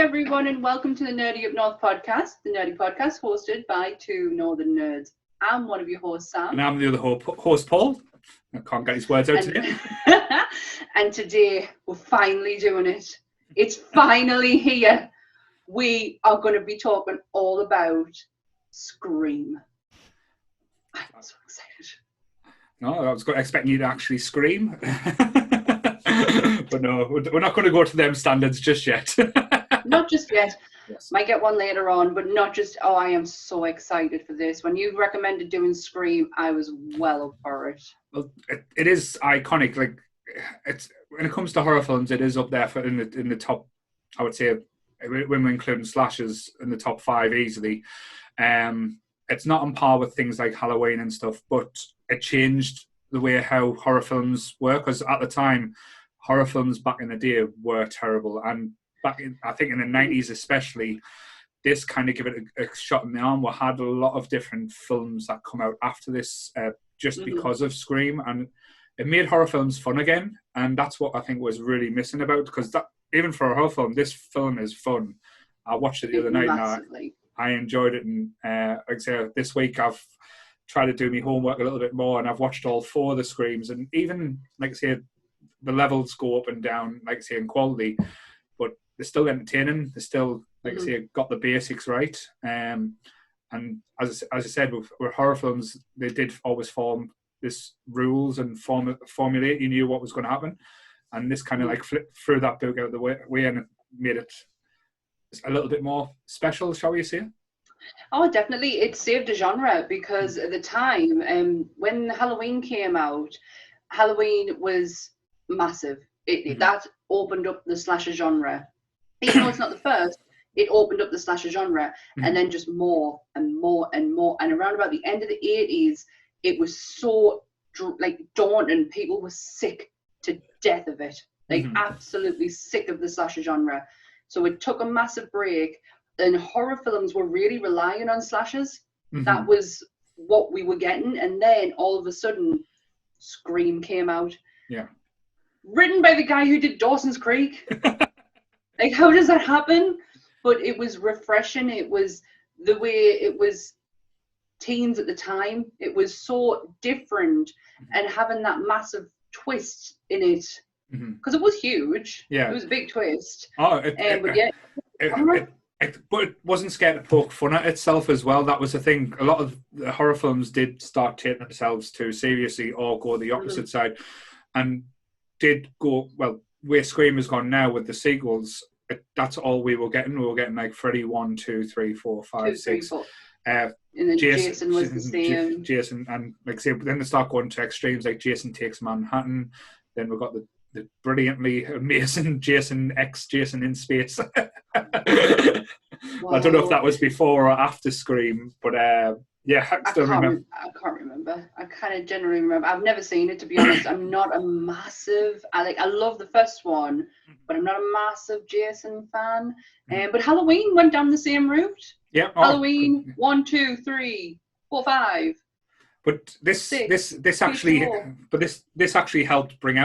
everyone, and welcome to the Nerdy Up North podcast, the nerdy podcast hosted by two northern nerds. I'm one of your hosts, Sam. And I'm the other host, Paul. I can't get his words out today. And today, we're finally doing it. It's finally here. We are going to be talking all about Scream. I'm so excited. No, I was expecting you to actually scream. But no, we're not going to go to them standards just yet. Not just yet. Yes. Might get one later on, but not just, I am so excited for this. When you recommended doing Scream, I was well up for it. Well, it is iconic. Like, it's when it comes to horror films, it is up there in the top, I would say, when we're including slashers, in the top 5 easily. It's not on par with things like Halloween and stuff, but it changed the way how horror films were, because at the time, horror films back in the day were terrible. And I think in the 90s especially, this kind of gave it a shot in the arm. We had a lot of different films that come out after this just because of Scream, and it made horror films fun again. And that's what I think was really missing about, because that, even for a horror film, this film is fun. I watched it the other night and I enjoyed it. And like I say, this week I've tried to do my homework a little bit more, and I've watched all 4 of the Screams, and even, like I say, the levels go up and down, like I say, in quality, but they're still entertaining. They're still, like I say, got the basics right. And as I said, with horror films, they did always form this rules and formulate. You knew what was going to happen, and this kind of like threw that book out of the way, and it made it a little bit more special, shall we say? Oh, definitely. It saved a genre, because at the time, when Halloween came out, Halloween was massive. That opened up the slasher genre. Even though it's not the first, it opened up the slasher genre, and then just more and more and more. And around about the end of the 80s, it was so daunting. People were sick to death of it, absolutely sick of the slasher genre. So it took a massive break, and horror films were really relying on slashers. That was what we were getting. And then all of a sudden, Scream came out. Yeah. Written by the guy who did Dawson's Creek. Like, how does that happen? But it was refreshing. It was the way it was teens at the time. It was so different, and having that massive twist in it, because it was huge. Yeah. It was a big twist. But it wasn't scared to poke fun at itself as well. That was the thing. A lot of the horror films did start taking themselves too seriously, or go the opposite side, and did go, well, where Scream has gone now with the sequels, that's all we were getting. We were getting like Freddy 1, 2, 3, 4, 5, 6. And then Jason was the same. Jason, and like I say, then they start going to extremes, like Jason Takes Manhattan. Then we've got the brilliantly amazing Jason X, Jason in Space. Wow. I don't know if that was before or after Scream, but yeah, I can't remember. I kind of generally remember. I've never seen it, to be honest. I'm not a massive. I love the first one, but I'm not a massive Jason fan. But Halloween went down the same route. Yeah. Halloween 1, 2, 3, 4, 5. But this actually helped bring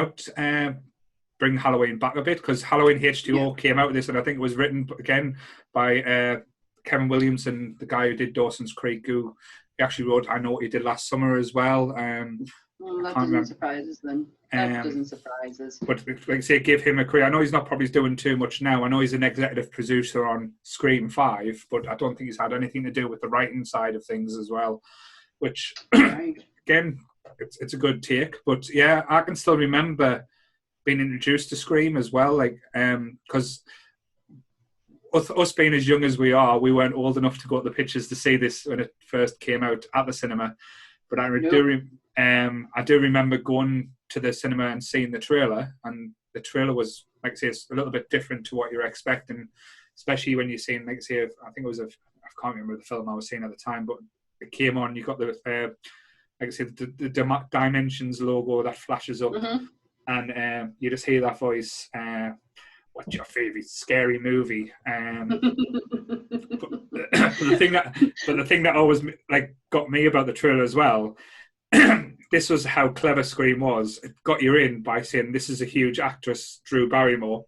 Halloween back a bit, because Halloween H2O came out with this, and I think it was written again by Kevin Williamson, the guy who did Dawson's Creek, who he actually wrote I Know What You Did Last Summer as well. That doesn't surprise us then. That doesn't surprise us. But like I say, give him a career. I know he's not probably doing too much now. I know he's an executive producer on Scream 5, but I don't think he's had anything to do with the writing side of things as well, which, again, it's a good take. But yeah, I can still remember being introduced to Scream as well, like, because us being as young as we are, we weren't old enough to go to the pictures to see this when it first came out at the cinema. But I do remember going to the cinema and seeing the trailer, and the trailer was, like I say, it's a little bit different to what you're expecting, especially when you're seeing, like I say, I think it was I can't remember the film I was seeing at the time, but it came on, you got the like I said, the Dimensions logo that flashes up, and you just hear that voice. What's your favourite scary movie? But the thing that always like got me about the trailer as well, this was how clever Scream was. It got you in by saying this is a huge actress, Drew Barrymore,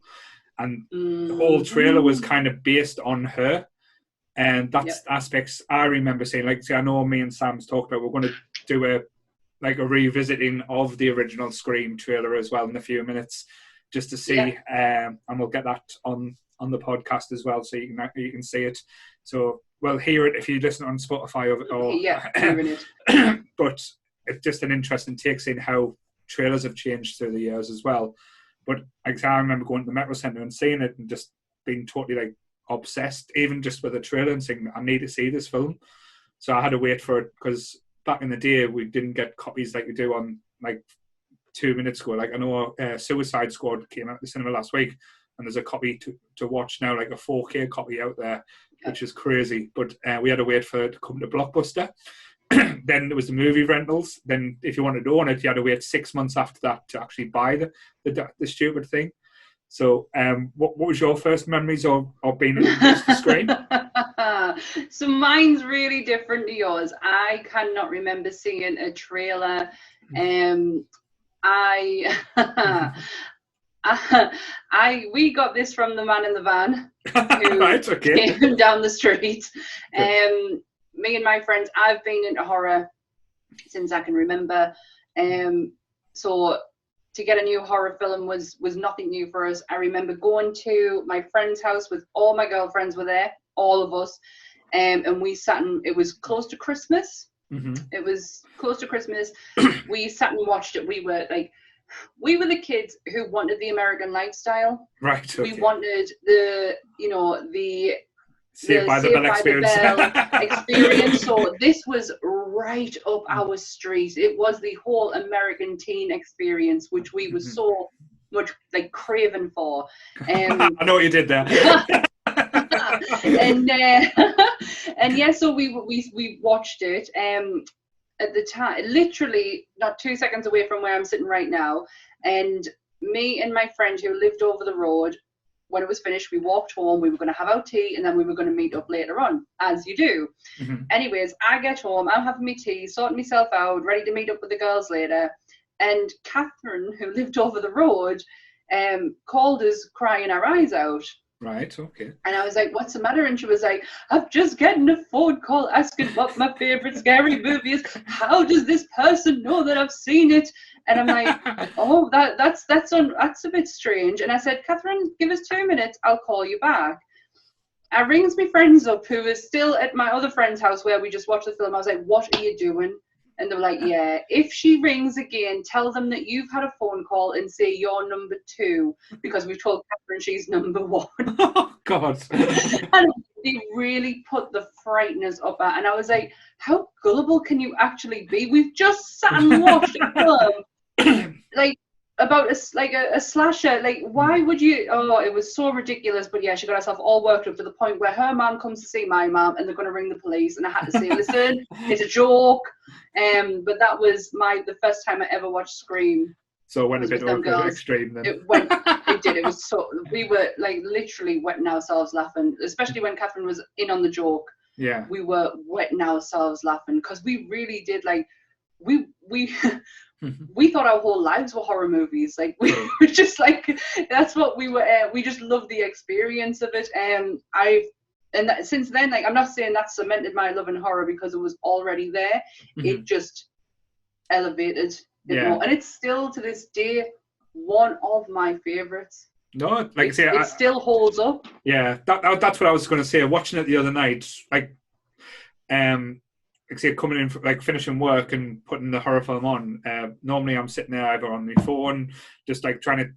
and the whole trailer was kind of based on her. And that's aspects I remember saying. Like, see, I know me and Sam's talked about, we're going to do a revisiting of the original Scream trailer as well in a few minutes, just to see, and we'll get that on the podcast as well, so you can see it. So, well, hear it if you listen on Spotify or hearing it. But it's just an interesting take, seeing how trailers have changed through the years as well. But like, I remember going to the Metro Centre and seeing it and just being totally like obsessed, even just with the trailer, and saying, I need to see this film. So I had to wait for it, because back in the day we didn't get copies like we do on like 2 minutes ago. Like, I know Suicide Squad came out at the cinema last week, and there's a copy to watch now, like a 4K copy out there, which is crazy. But we had to wait for it to come to Blockbuster. Then there was the movie rentals. Then if you wanted to own it, you had to wait 6 months after that to actually buy the stupid thing. So what was your first memories of being introduced to Scream? So mine's really different to yours. I cannot remember seeing a trailer. We got this from the man in the van who right, okay. came down the street. Me and my friends, I've been into horror since I can remember. So to get a new horror film was nothing new for us. I remember going to my friend's house with all my girlfriends were there, all of us, and we sat and it was close to Christmas. Mm-hmm. It was close to Christmas. We sat and watched it. We were the kids who wanted the American lifestyle. Right. Okay. We wanted the Saved by the Bell experience. So this was right up our street. It was the whole American teen experience, which we were so much like craving for. I know what you did there. and yeah, so we watched it. At the time, literally not 2 seconds away from where I'm sitting right now, and me and my friend who lived over the road. When it was finished, we walked home, we were going to have our tea, and then we were going to meet up later on, as you do. Mm-hmm. Anyways, I get home, I'm having my tea, sorting myself out, ready to meet up with the girls later, and Catherine, who lived over the road, called us crying our eyes out. Right, okay. And I was like, what's the matter? And she was like, I'm just getting a phone call asking what my favourite scary movie is. How does this person know that I've seen it? And I'm like, oh, that's a bit strange. And I said, Catherine, give us 2 minutes. I'll call you back. I rings my friends up who is still at my other friend's house where we just watched the film. I was like, what are you doing? And they were like, yeah, if she rings again, tell them that you've had a phone call and say you're number 2 because we've told Catherine she's number 1. Oh, God. And they really put the frighteners up at. And I was like, how gullible can you actually be? We've just sat and watched a film. Like, about a slasher. Like, why would you? Oh, it was so ridiculous. But yeah, she got herself all worked up to the point where her mom comes to see my mom, and they're going to ring the police. And I had to say, listen, it's a joke. But that was the first time I ever watched Scream. So it went a bit over extreme then. It did. It was so, we were like literally wetting ourselves laughing, especially when Catherine was in on the joke. Yeah. We were wetting ourselves laughing because we really did like we we thought our whole lives were horror movies. Like we were just like, that's what we were. We just loved the experience of it. Since then, like, I'm not saying that cemented my love in horror because it was already there. Mm-hmm. It just elevated it more. And it's still to this day one of my favorites. No, like it still holds up. Yeah, that's what I was going to say. Watching it the other night, like say coming in, like finishing work and putting the horror film on. Normally, I'm sitting there either on my phone, just like trying to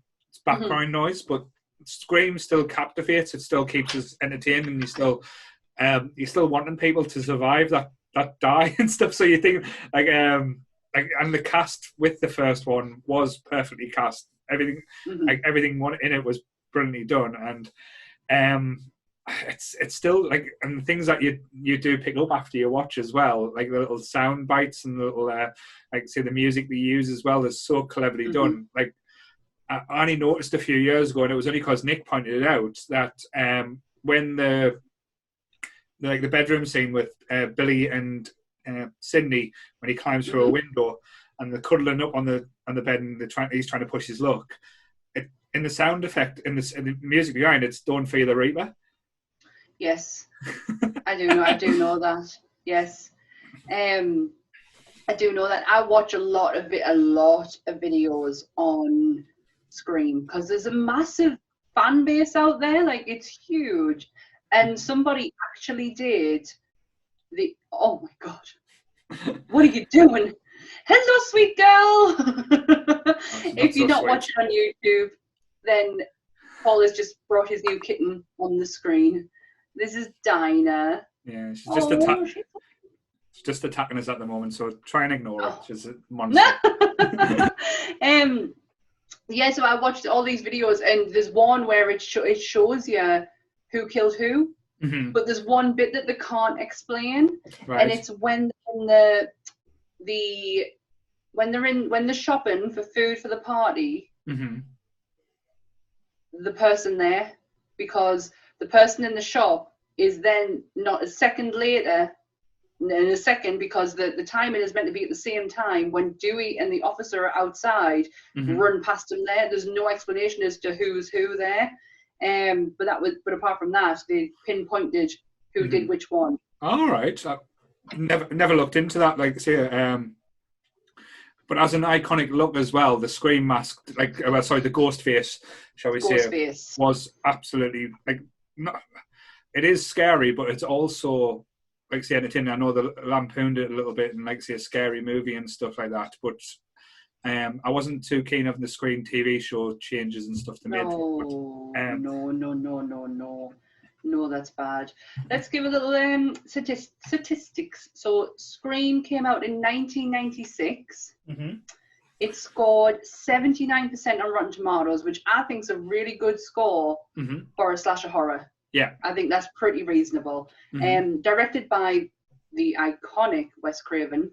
background noise, but Scream still captivates. It still keeps us entertained, and you're still wanting people to survive that die and stuff. So you think and the cast with the first one was perfectly cast. Everything everything in it was brilliantly done, and it's still like, and the things that you do pick up after you watch as well, like the little sound bites and the little like say the music they use as well is so cleverly done. Like I only noticed a few years ago, and it was only because Nick pointed it out, that when the bedroom scene with Billy and Cindy, when he climbs through a window and they're cuddling up on the bed and he's trying to push his luck, in the sound effect, in the music behind it's Don't Fear the Reaper. Yes, I do know that. Yes, I do know that. I watch a lot of videos on Scream because there's a massive fan base out there. Like, it's huge, and somebody actually did the. Oh my god, what are you doing? Hello, sweet girl. If you're not watching on YouTube, then Paul has just brought his new kitten on the screen. This is Dinah. Yeah, she's just attacking us at the moment, so try and ignore it. She's a monster. Yeah, so I watched all these videos, and there's one where it shows you who killed who, but there's one bit that they can't explain, and it's when they're shopping for food for the party, the person there, because the person in the shop is then not a second later. In a second, because the timing is meant to be at the same time when Dewey and the officer are outside, run past him there. There's no explanation as to who's who there. But apart from that, they pinpointed who did which one. All right, I never looked into that. Like, say, but as an iconic look as well, the Scream mask, the Ghostface, shall we say, was absolutely not. It is scary, but it's also, like, say, entertaining. I know they lampooned it a little bit and, like, say, a scary movie and stuff like that, but I wasn't too keen of the Scream TV show changes and stuff they made. No, that's bad. Let's give a little statistics. So Scream came out in 1996. It scored 79% on Rotten Tomatoes, which I think is a really good score for a slasher horror. Yeah, I think that's pretty reasonable. Directed by the iconic Wes Craven,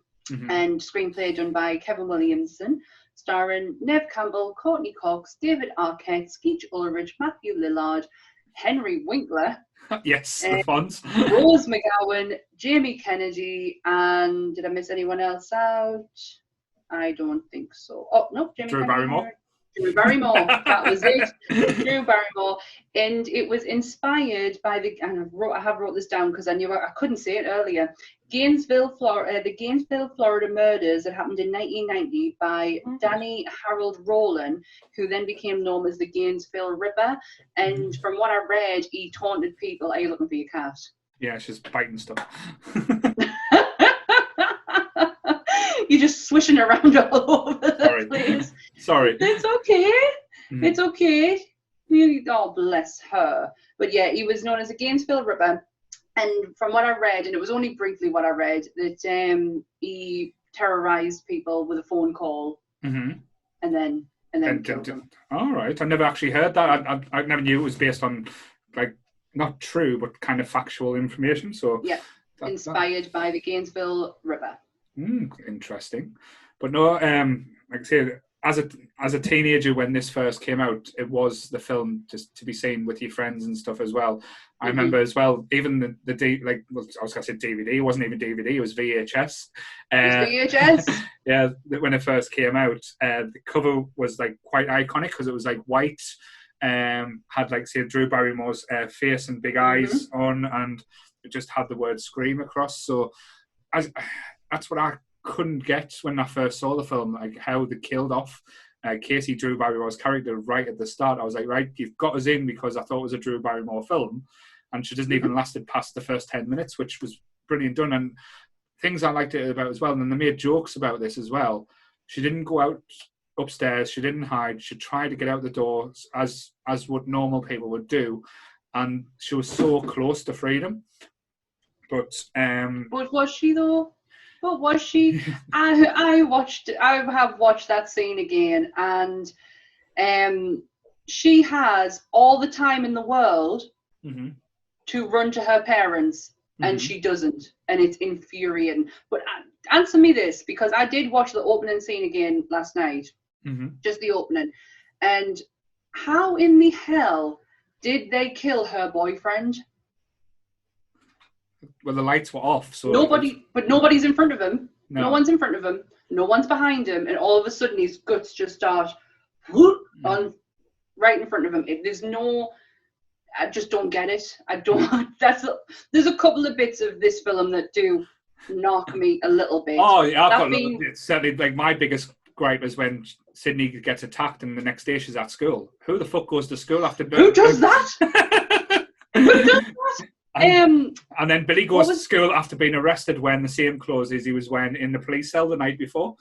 and screenplay done by Kevin Williamson, starring Neve Campbell, Courtney Cox, David Arquette, Skeet Ulrich, Matthew Lillard, Henry Winkler. Yes, the Fonz. Rose McGowan, Jamie Kennedy, and did I miss anyone else out? I don't think so. Oh, no, Drew Barrymore. Drew Barrymore, that was it. Drew Barrymore, and it was inspired by I have wrote this down because I knew I couldn't say it earlier. Gainesville, Florida, the Gainesville, Florida murders that happened in 1990 by Danny Harold Rowland, who then became known as the Gainesville Ripper. And from what I read, he taunted people. Are you looking for your cat? Yeah, she's biting stuff. You're just swishing around all over the place. Sorry. It's okay. It's okay. Oh, bless her. But yeah, he was known as a Gainesville Ripper. And from what I read, and it was only briefly what I read, that he terrorized people with a phone call and then killed them. All right. I never actually heard that. I never knew it was based on, like, not true, but kind of factual information. So yeah, inspired by the Gainesville Ripper. Interesting. But no, like I say, as a teenager when this first came out, it was the film just to be seen with your friends and stuff as well. I remember as well, even I was going to say DVD, it wasn't even DVD, it was VHS. VHS? Yeah, when it first came out, the cover was like quite iconic because it was like white, had like, say, Drew Barrymore's face and big eyes on, and it just had the word Scream across. So that's what I couldn't get when I first saw the film, like how they killed off Casey Drew Barrymore's character right at the start. I was like, right, you've got us in because I thought it was a Drew Barrymore film, and she doesn't even lasted past the first 10 minutes, which was brilliant done. And things I liked it about as well, and they made jokes about this as well. She didn't go out upstairs, she didn't hide, she tried to get out the door as what normal people would do, and she was so close to freedom. But was she though? But was she? I have watched that scene again, and she has all the time in the world to run to her parents, and she doesn't, and it's infuriating. But answer me this, because I did watch the opening scene again last night, just the opening, and how in the hell did they kill her boyfriend? Well, the lights were off, so nobody's in front of him. No one's in front of him. No one's behind him, and all of a sudden his guts just start on right in front of him. There's no, I just don't get it. I don't. There's a couple of bits of this film that do knock me a little bit. Oh, yeah, it's certainly like my biggest gripe is when Sydney gets attacked and the next day she's at school. Who the fuck goes to school after? Who does that? Who does that? And then Billy goes to school after being arrested wearing the same clothes as he was wearing in the police cell the night before.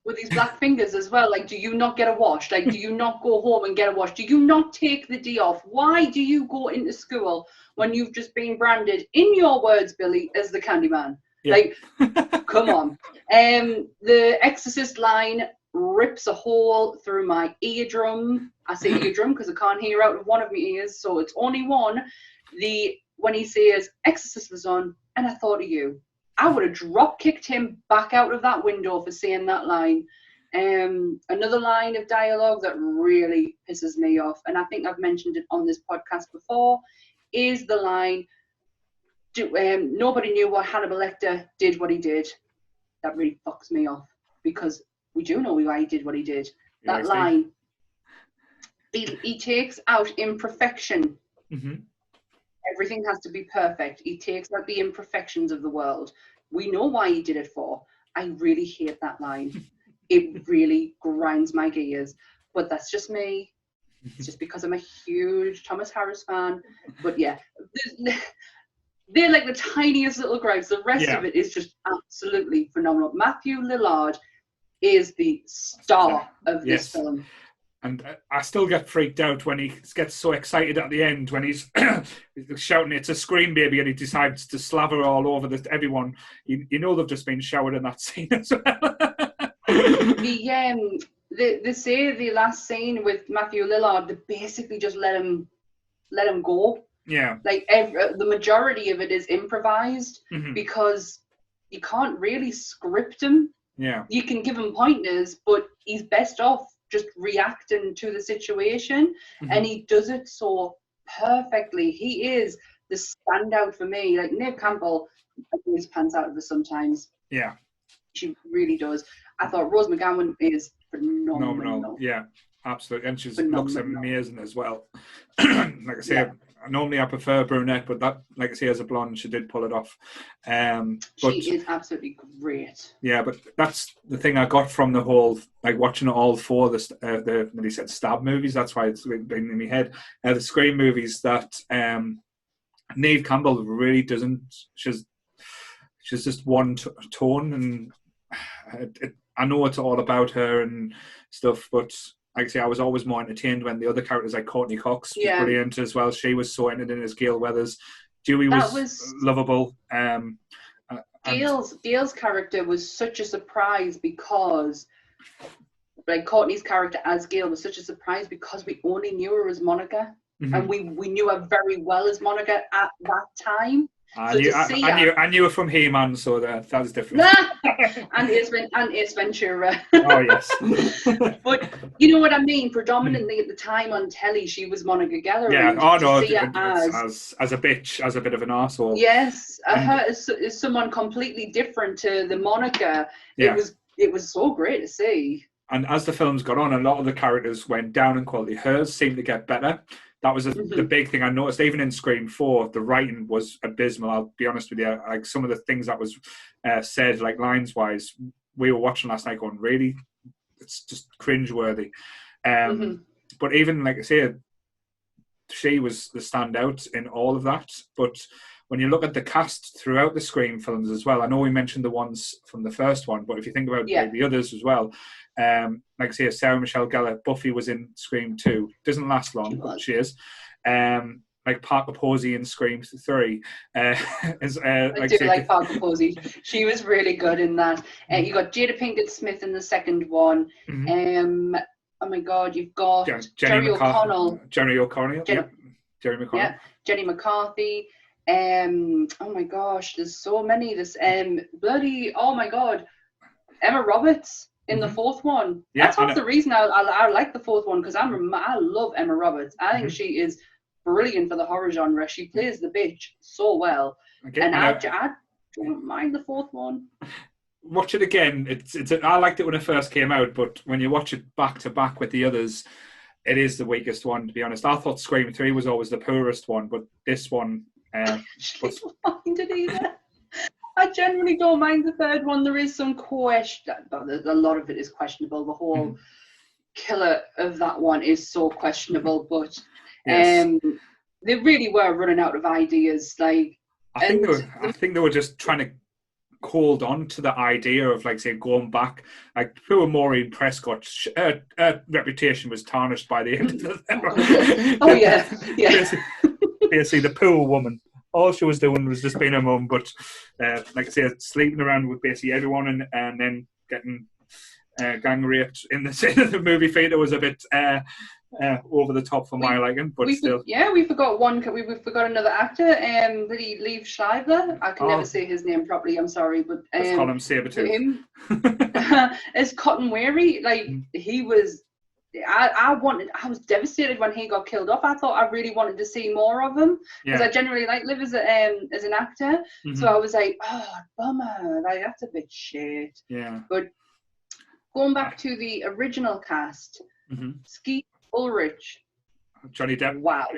With these black fingers as well. Like, do you not get a wash? Like, do you not go home and get a wash? Do you not take the day off? Why do you go into school when you've just been branded, in your words, Billy, as the Candyman? Yeah. Like, come on. The Exorcist line rips a hole through my eardrum. I say eardrum because I can't hear out of one of my ears, so it's only one. When he says, Exorcist was on, and I thought of you. I would have drop-kicked him back out of that window for saying that line. Another line of dialogue that really pisses me off, and I think I've mentioned it on this podcast before, is the line, nobody knew what Hannibal Lecter did what he did. That really fucks me off, because we do know why he did what he did. That line, he takes out imperfection. Mm-hmm. Everything has to be perfect. He takes out the imperfections of the world. We know why he did it for. I really hate that line. It really grinds my gears. But that's just me. It's just because I'm a huge Thomas Harris fan. But yeah, they're like the tiniest little gripes. The rest of it is just absolutely phenomenal. Matthew Lillard is the star of this film. And I still get freaked out when he gets so excited at the end when he's shouting, "It's a Scream Baby," and he decides to slaver all over everyone. You know they've just been showered in that scene as well. They say the last scene with Matthew Lillard, they basically just let him go. Yeah. Like the majority of it is improvised because you can't really script him. Yeah. You can give him pointers, but he's best off just reacting to the situation, and he does it so perfectly. He is the standout for me. Like Neve Campbell his pants out of this sometimes. Yeah, she really does. I thought Rose McGowan is phenomenal. Yeah, absolutely, and she looks amazing as well. Like I say, normally I prefer brunette, but that, like I say, as a blonde, she did pull it off. But she is absolutely great. Yeah, but that's the thing I got from the whole, like watching all four the when he said stab movies. That's why it's been in my head. The Scream movies that Neve Campbell really doesn't. She's just one tone, and I know it's all about her and stuff, but. Like I say, I was always more entertained when the other characters like Courtney Cox was brilliant as well. She was so entertaining as Gail Weathers. Dewey was lovable. Gail's character was such a surprise because, like Courtney's character as Gail was such a surprise because we only knew her as Monica, and we knew her very well as Monica at that time. I knew her from He-Man, so that was different. and Ace Ventura. Oh, yes. But you know what I mean? Predominantly at the time on telly, she was Monica Geller. Yeah, as a bitch, as a bit of an arsehole. Yes, her as someone completely different to the Monica. Yeah. It was so great to see. And as the films got on, a lot of the characters went down in quality. Hers seemed to get better. That was the big thing I noticed. Even in Scream 4, the writing was abysmal. I'll be honest with you. Like some of the things that was said, like lines-wise, we were watching last night going, really? It's just cringe-worthy. But even, like I say, she was the standout in all of that. But when you look at the cast throughout the Scream films as well, I know we mentioned the ones from the first one, but if you think about the others as well, like I say, Sarah Michelle Gellar, Buffy was in Scream 2. Doesn't last long, but she is. Like Parker Posey in Scream 3. I do like Parker Posey. She was really good in that. You got Jada Pinkett Smith in the second one. Oh my God, you've got Jerry O'Connell. Jerry O'Connell. Jerry McConnell. Yeah, Jenny McCarthy. Oh my gosh, there's so many. Oh my God, Emma Roberts in the fourth one. Yeah, that's half the reason I like the fourth one, because I love Emma Roberts. I think she is brilliant for the horror genre. She plays the bitch so well, I don't mind the fourth one. Watch it again. I liked it when it first came out, but when you watch it back to back with the others, It is the weakest one, to be honest. I thought Scream 3 was always the poorest one, but this one... I don't mind it either. I generally don't mind the third one. There is some question, but a lot of it is questionable. The whole killer of that one is so questionable, but yes. They really were running out of ideas. Like, I think they were just trying to hold on to the idea of, like, say, going back. Like, poor Maureen Prescott's reputation was tarnished by the end of the Oh yeah. Basically, the poor woman. All she was doing was just being a mum, but like I say, sleeping around with basically everyone, and then getting gang raped in the movie theater was a bit over the top for my liking, but still. We forgot one. We forgot another actor. Really, Liev Schreiber. I can never say his name properly. I'm sorry, but let's call him Sabretooth. Him as Cotton Weary, like he was. I was devastated when he got killed off. I thought I really wanted to see more of him because I generally like Liv as an actor. So I was like, oh, bummer, like that's a bit shit. Yeah. But going back to the original cast, Skeet Ulrich, Johnny Depp. Wow.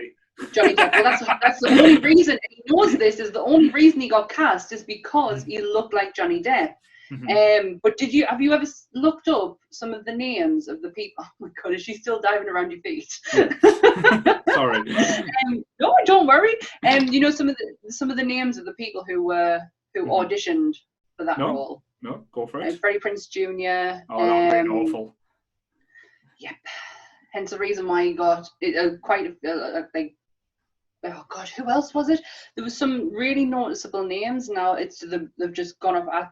Johnny Depp. Well, that's the only reason he knows this is the only reason he got cast is because he looked like Johnny Depp. But have you ever looked up some of the names of the people? Oh my God, is she still diving around your feet? Sorry. No, don't worry. You know some of the names of the people who auditioned for that role. No, go for it. Freddie Prinze Jr. Oh, that would be awful. Yep. Hence the reason why he got quite like. Oh God, who else was it? There was some really noticeable names. Now they've just gone off.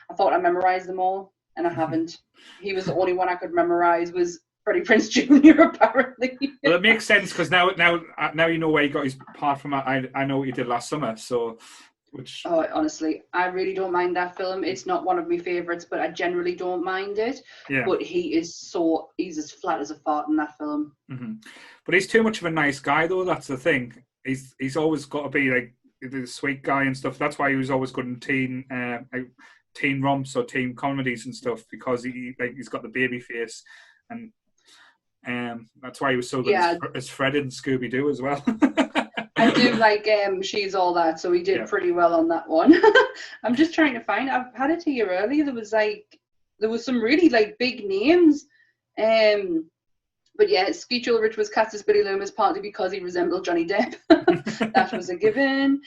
I thought I memorized them all, and I haven't. He was the only one I could memorize was Freddie Prinze Jr. apparently. Well, it makes sense because now you know where he got his part from. I know what he did last summer, so. Oh, honestly, I really don't mind that film. It's not one of my favourites, but I generally don't mind it. Yeah. But he's as flat as a fart in that film. But he's too much of a nice guy, though. That's the thing. He's always got to be like the sweet guy and stuff. That's why he was always good in teen romps or teen comedies and stuff, because he's got the baby face, and that's why he was so good as Fred in Scooby Doo as well. I do like She's All That, so he did pretty well on that one. I'm just trying to find. I've had it here earlier. There was some really like big names, but yeah, Skeet Ulrich was cast as Billy Loomis partly because he resembled Johnny Depp. That was a given.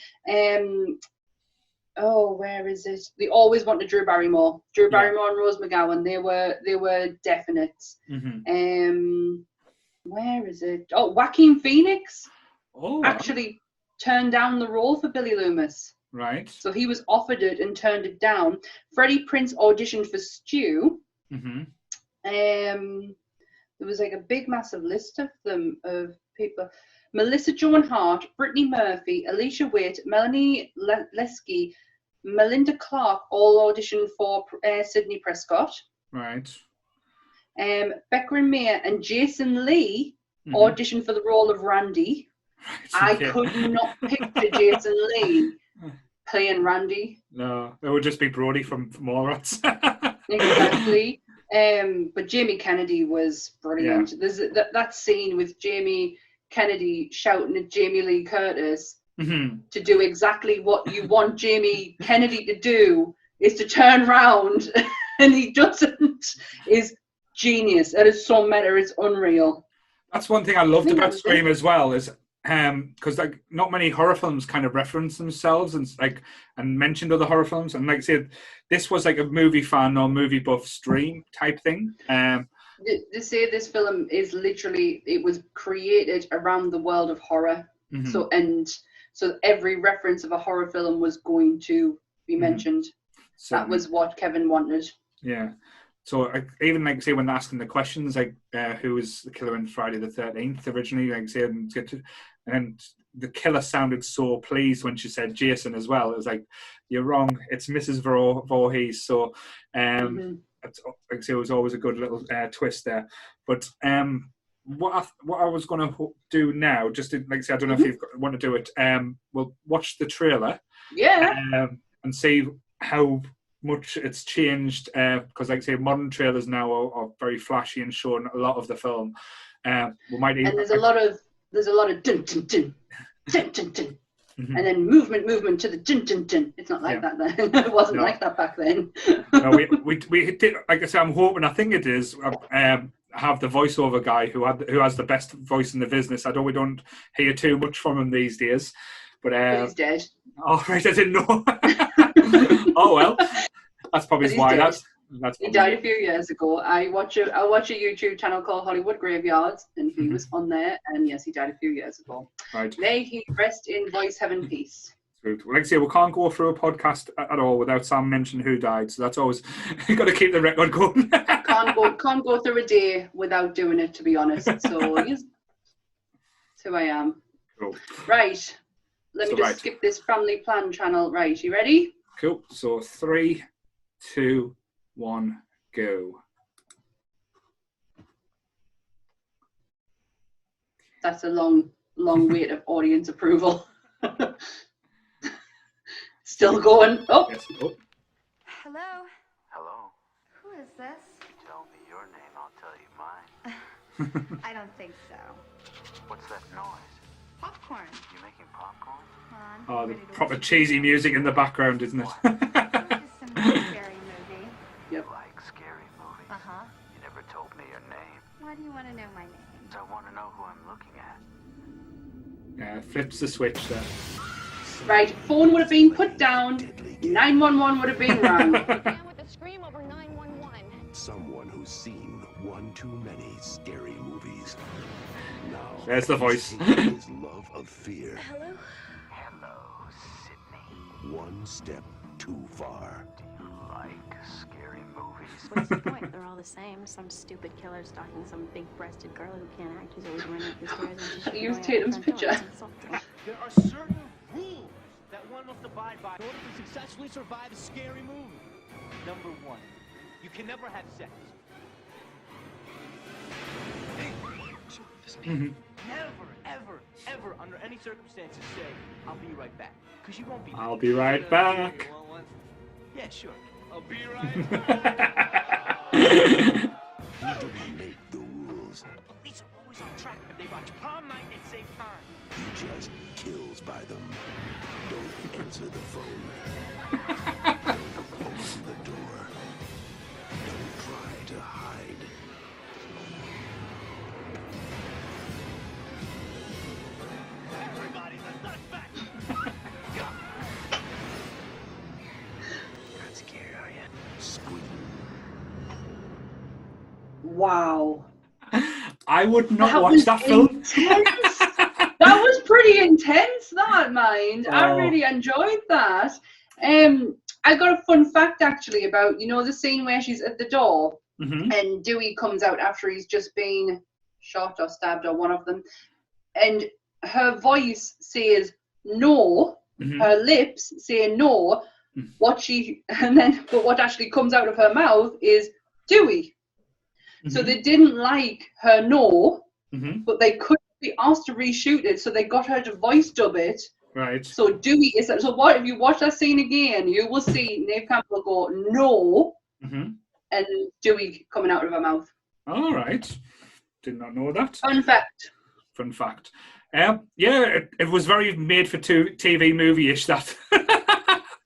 Where is it? They always wanted Drew Barrymore. Drew Barrymore and Rose McGowan. They were definite. Where is it? Oh, Joaquin Phoenix actually turned down the role for Billy Loomis. Right. So he was offered it and turned it down. Freddie Prinze auditioned for Stu. There was like a big, massive list of people. Melissa Joan Hart, Brittany Murphy, Alicia Witt, Melanie Lesky, Melinda Clark all auditioned for Sidney Prescott. Right. Becker Mayer and Jason Lee auditioned for the role of Randy. Right, okay. I could not picture Jason Lee playing Randy. No, it would just be Brody from Mallrats. Exactly. But Jamie Kennedy was brilliant. There's that scene with Jamie Kennedy shouting at Jamie Lee Curtis to do exactly what you want Jamie Kennedy to do, is to turn around, and he doesn't, is genius. It is so meta, it's unreal. That's one thing I loved about Scream as well, is because like not many horror films kind of reference themselves and mentioned other horror films, and like I said, this was like a movie fan or movie buff's dream type thing. They say this film is literally, it was created around the world of horror. So every reference of a horror film was going to be mentioned. So that was what Kevin wanted. Yeah. So even like say when asking the questions like who was the killer in Friday the 13th originally, like say, and the killer sounded so pleased when she said Jason as well. It was like, you're wrong, it's Mrs. Voorhees. So like I say, it was always a good little twist there. But what I was going to do now, just to, like I say, I don't know if you want to do it. We'll watch the trailer, and see how much it's changed. Because, like I say, modern trailers now are very flashy and showing a lot of the film. We might even, and there's a lot of dun dun dun dun dun dun. Mm-hmm. And then movement to the dun dun dun. It's not like that then. It wasn't like that back then. No, we did. Like I said, I think it is. Have the voiceover guy who has the best voice in the business. I know we don't hear too much from him these days, but he's dead. Oh right, I didn't know. Oh well, that's probably why. Dead. That's he died a few years ago. I watch a YouTube channel called Hollywood Graveyards, and he was on there. And yes, he died a few years ago. Right. May he rest in voice heaven peace. Like I say, we can't go through a podcast at all without Sam mentioning who died. So that's always you got to keep the record going. can't go through a day without doing it, to be honest. So that's who I am. Cool. Right. Let me just skip this family plan channel. Right, you ready? Cool. So 3, 2, 1, go. That's a long wait of audience approval. Still going. Oh. Yes. Oh. Hello. Hello. Who is this? Tell me your name, I'll tell you mine. I don't think so. What's that noise? Popcorn. You making popcorn? Oh, the proper cheesy music in the background, isn't it? Some scary movie. Yep. Like scary movies? Uh-huh. You never told me your name. Why do you want to know my name? I want to know who I'm looking at. Yeah, flips the switch there. Right, phone would have been put down. 911 would have been rung. Down with a scream over 911. Someone who's seen one too many scary movies. Now, there's the voice. his love of fear. Hello? Hello, Sydney. One step too far. Do you like scary movies? What's the point? They're all the same. Some stupid killer stalking some big-breasted girl who can't act, who's always running up the stairs and she's Use Tatum's picture. There are certain rules that one must abide by in order to successfully survive a scary movie. Number 1, you can never have sex. Never, ever, ever, under any circumstances, say, "I'll be right back," because you won't be. I'll be right back. Yeah, sure. I'll be right back. He didn't make the rules. Police are always on track if they watch prom night at same time. He just kills by them. Don't answer the phone. Don't open the door. Don't try to hide. Everybody's a suspect. Not scared, are you? Squeak. Wow. I would not watch that film. That was pretty intense, that, mind. Oh. I really enjoyed that. I got a fun fact, actually, about, the scene where she's at the door and Dewey comes out after he's just been shot or stabbed or one of them. And her voice says no, her lips say no, but what actually comes out of her mouth is Dewey. So they didn't like her no, but they couldn't be asked to reshoot it, so they got her to voice dub it. Right. So Dewey is so what if you watch that scene again, you will see Neve Campbell go no, and Dewey coming out of her mouth. All right. Did not know that. Fun fact. Fun fact. Yeah, it was very made for TV movie-ish, that.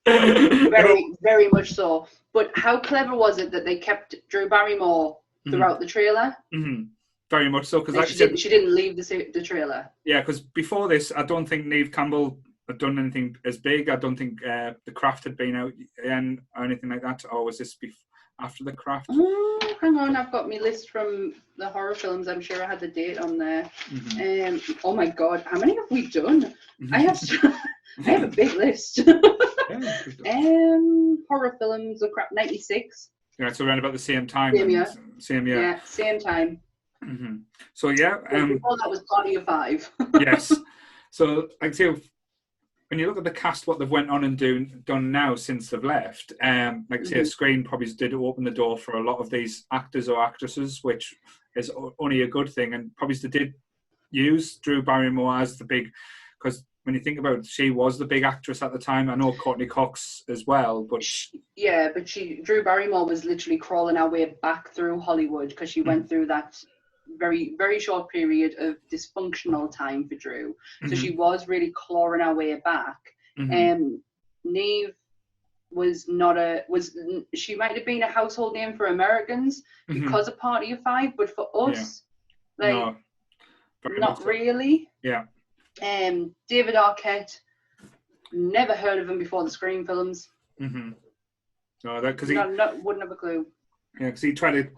Very, very much so. But how clever was it that they kept Drew Barrymore throughout the trailer? Very much so, because she didn't leave the trailer. Yeah, because before this, I don't think Neve Campbell had done anything as big. I don't think The Craft had been out or anything like that. Or was this after The Craft? Oh, hang on, I've got my list from the horror films. I'm sure I had the date on there. Oh my God, how many have we done? I have a big list. Horror films, The Craft, 96. Yeah, so around about the same time. Same year. Yeah, same time. So yeah, before that was Party of Five. Yes. So I'd say when you look at the cast, what they've went on and done now since they've left, like I say, Screen probably did open the door for a lot of these actors or actresses, which is only a good thing. And probably they did use Drew Barrymore as the big, because when you think about it, she was the big actress at the time. I know Courtney Cox as well, but Drew Barrymore was literally crawling her way back through Hollywood because she went through that very, very short period of dysfunctional time for Drew. So Mhm. she was really clawing her way back. Mhm. Neve she might have been a household name for Americans Mhm. because of Party of Five, but for us, like, No, very not much so. really. Yeah. David Arquette, never heard of him before the Scream films. Mm-hmm. No, that because wouldn't have a clue. Yeah, because he tried to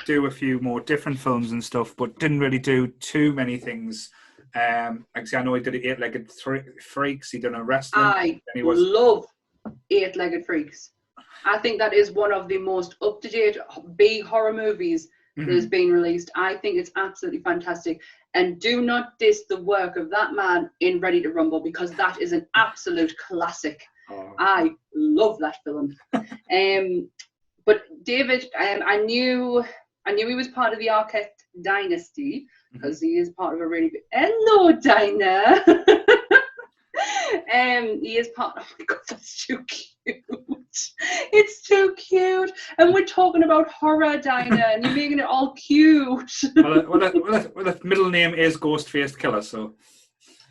do a few more different films and stuff, but didn't really do too many things. Actually, I know he did Eight-Legged Freaks. He done a wrestling. I love Eight-Legged Freaks. I think that is one of the most up-to-date B horror movies that has been released. I think it's absolutely fantastic. And do not diss the work of that man in Ready to Rumble, because that is an absolute classic. Oh. I love that film. But David, I knew he was part of the Arquette dynasty, because he is part of a really big... Hello, Dinah! He is part... Oh my God, that's too cute. It's too cute. And we're talking about horror, Dinah, and you're making it all cute. well, the middle name is Ghostface Killer, so...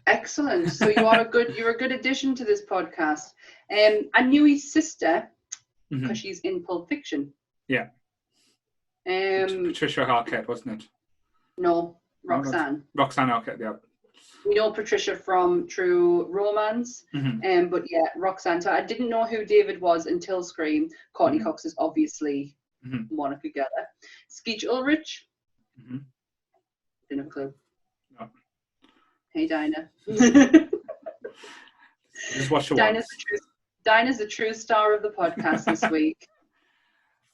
Excellent. So you're a good addition to this podcast. I knew his sister, because she's in Pulp Fiction. Yeah. Patricia Arquette, wasn't it? No, Roxanne. Roxanne Arquette, yeah. We know Patricia from True Romance, but yeah, Roxanne. So I didn't know who David was until Scream. Courtney Cox is obviously Monica Geller. Skeet Ulrich. Didn't have a clue. No. Hey, Dinah. Just watch the Dinah's the true star of the podcast this week.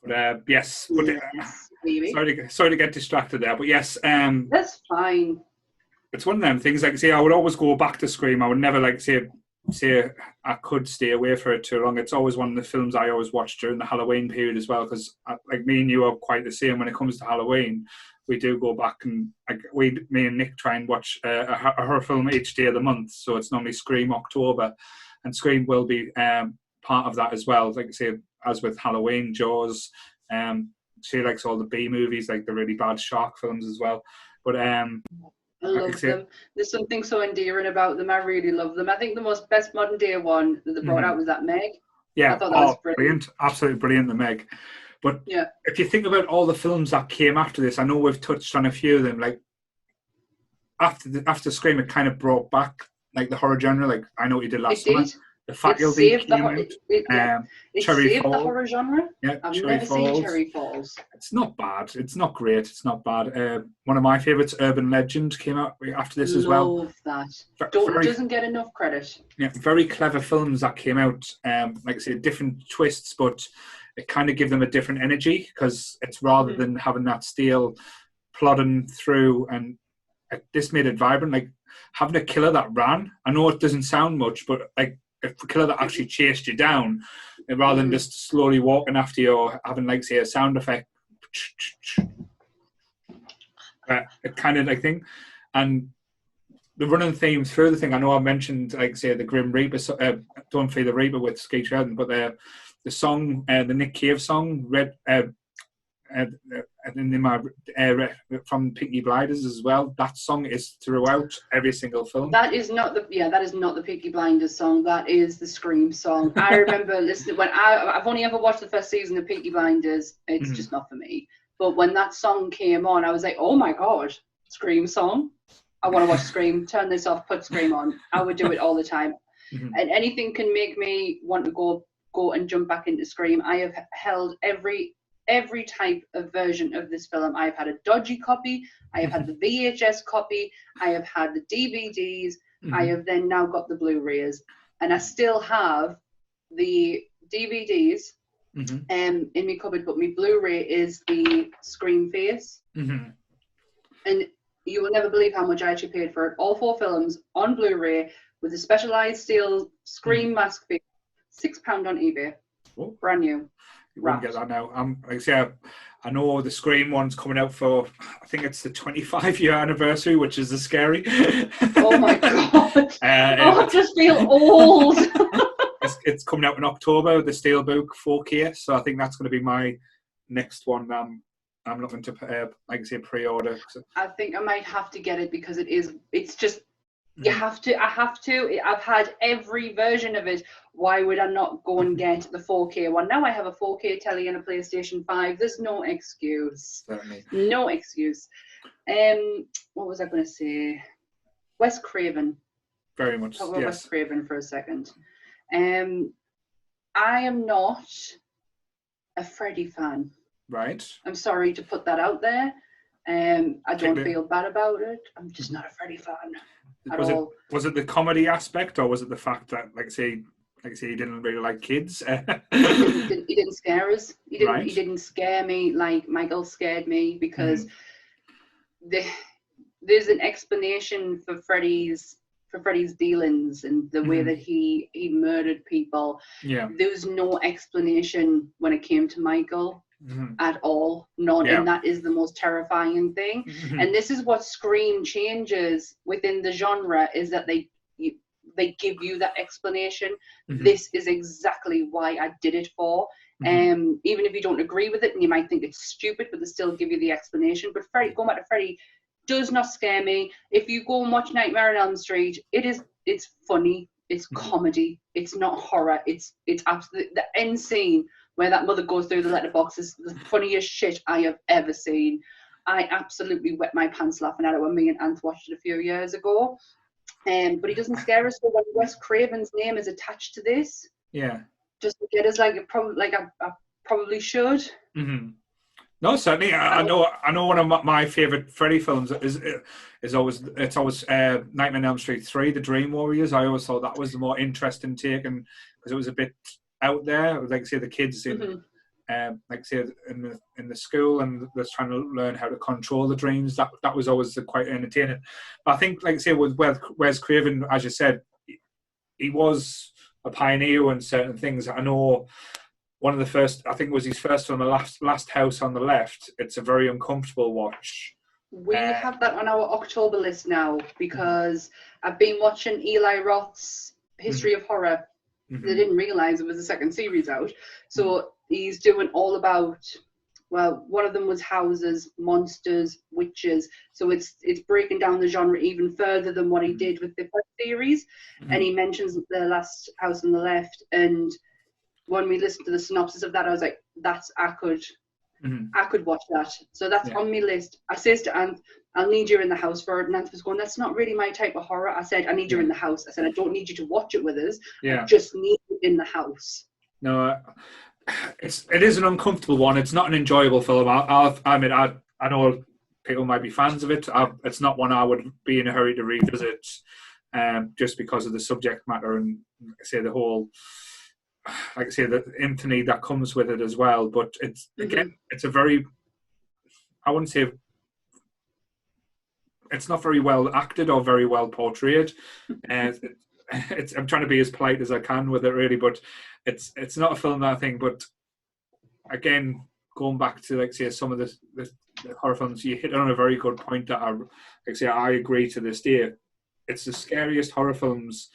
But yes. Yes, Sorry to get distracted there, but yes. That's fine. It's one of them things. Like, say, I would always go back to Scream. I would never say I could stay away for it too long. It's always one of the films I always watch during the Halloween period as well, because like me and you are quite the same when it comes to Halloween. We do go back and me and Nick try and watch a horror film each day of the month. So it's normally Scream October, and Scream will be part of that as well. Like I say, as with Halloween, Jaws. She likes all the B movies, like the really bad shark films as well. But I love them. There's something so endearing about them. I really love them. I think the best modern day one that they brought out was that Meg. Yeah, I thought that was brilliant. Absolutely brilliant, the Meg. But if you think about all the films that came after this, I know we've touched on a few of them. Like after Scream, it kind of brought back like the horror genre. Like I Know What You Did Last Summer. The Faculty came out. It Cherry saved Falls. the horror genre. Yeah, I've never seen Cherry Falls. It's not bad. It's not great. It's not bad. One of my favourites, Urban Legend, came out after this as well. Love that. Doesn't get enough credit. Yeah, very clever films that came out. Like I say, different twists, but it kind of give them a different energy, because it's rather than having that steel plodding through, and this made it vibrant. Like having a killer that ran. I know it doesn't sound much, but like a killer that actually chased you down, rather than just slowly walking after you or having, like, say, a sound effect. It kind of like thing. And the running theme through the thing, I know I mentioned, like, say, the Grim Reaper, Don't Fear the Reaper with Skeet Sheridan, but the song, the Nick Cave song, from Peaky Blinders as well. That song is throughout every single film. That is not the Peaky Blinders song. That is the Scream song. I remember listening when I've only ever watched the first season of Peaky Blinders. It's just not for me. But when that song came on, I was like, oh my God, Scream song. I want to watch Scream. Turn this off. Put Scream on. I would do it all the time. And anything can make me want to go and jump back into Scream. I have held every type of version of this film. I've had a dodgy copy, I have had the VHS copy, I have had the DVDs, I have then now got the Blu-rays, and I still have the DVDs in my cupboard, but my Blu-ray is the Scream face. And you will never believe how much I actually paid for it. All 4 films on Blu-ray with a specialized steel Scream mask face. £6 on eBay. Oh. Brand new. You wouldn't get that now. Like I say, I know the Scream one's coming out for, I think it's the 25-year anniversary, which is scary. Oh my God. I just feel old. It's coming out in October, the Steelbook 4K. So I think that's going to be my next one I'm looking to, like I say, pre-order. I think I might have to get it because it's just, you have to, I have to. I've had every version of it. Why would I not go and get the 4K one? Now I have a 4K telly and a PlayStation 5. There's no excuse. Certainly. No excuse. What was I going to say? Wes Craven. Very much, Talk about yes. Wes Craven for a second. I am not a Freddy fan. Right. I'm sorry to put that out there. I don't feel bad about it. I'm just not a Freddy fan at all. Was it the comedy aspect, or was it the fact that, like say, he didn't really like kids? He didn't scare us. He didn't. Right. He didn't scare me like Michael scared me, because there's an explanation for Freddy's dealings and the way that he murdered people. Yeah. There was no explanation when it came to Michael at all. None. Yeah. And that is the most terrifying thing. And this is what Scream changes within the genre, is that they give you that explanation. This is exactly why I did it for. Even if you don't agree with it and you might think it's stupid, but they still give you the explanation. But going back to Freddy does not scare me. If you go and watch Nightmare on Elm Street, it's funny, it's comedy, it's not horror. It's absolutely, the end scene where that mother goes through the letterbox is the funniest shit I have ever seen. I absolutely wet my pants laughing at it when me and Ant watched it a few years ago. But he doesn't scare us. So when Wes Craven's name is attached to this, just to get us I probably should. No, certainly. I know one of my favourite Freddy films is always Nightmare on Elm Street 3, The Dream Warriors. I always thought that was the more interesting take, and because it was a bit out there, like say the kids in like say in the school, and they're trying to learn how to control the dreams. That was always quite entertaining. But I think, like say, with Wes Craven, as you said, he was a pioneer in certain things. I know. One of the first, I think it was his first film, The Last House on the Left. It's a very uncomfortable watch. We have that on our October list now, because I've been watching Eli Roth's History of Horror. I didn't realise it was the second series out. So he's doing all about, well, one of them was houses, monsters, witches. So it's breaking down the genre even further than what he did with the first series. And he mentions The Last House on the Left, and when we listened to the synopsis of that, I was like, I could watch that. So that's on my list. I says to Ant, I'll need you in the house for it. And Ant was going, that's not really my type of horror. I said, I need you in the house. I said, I don't need you to watch it with us. I just need you in the house. No, it is an uncomfortable one. It's not an enjoyable film. I mean, I know people might be fans of it. It's not one I would be in a hurry to revisit, just because of the subject matter and say the whole, like I say, the infamy that comes with it as well. But it's again, it's a very, I wouldn't say, it's not very well acted or very well portrayed. I'm trying to be as polite as I can with it, really, but it's not a film that I think. But again, going back to, like say, some of the horror films, you hit on a very good point that I agree to this day. It's the scariest horror films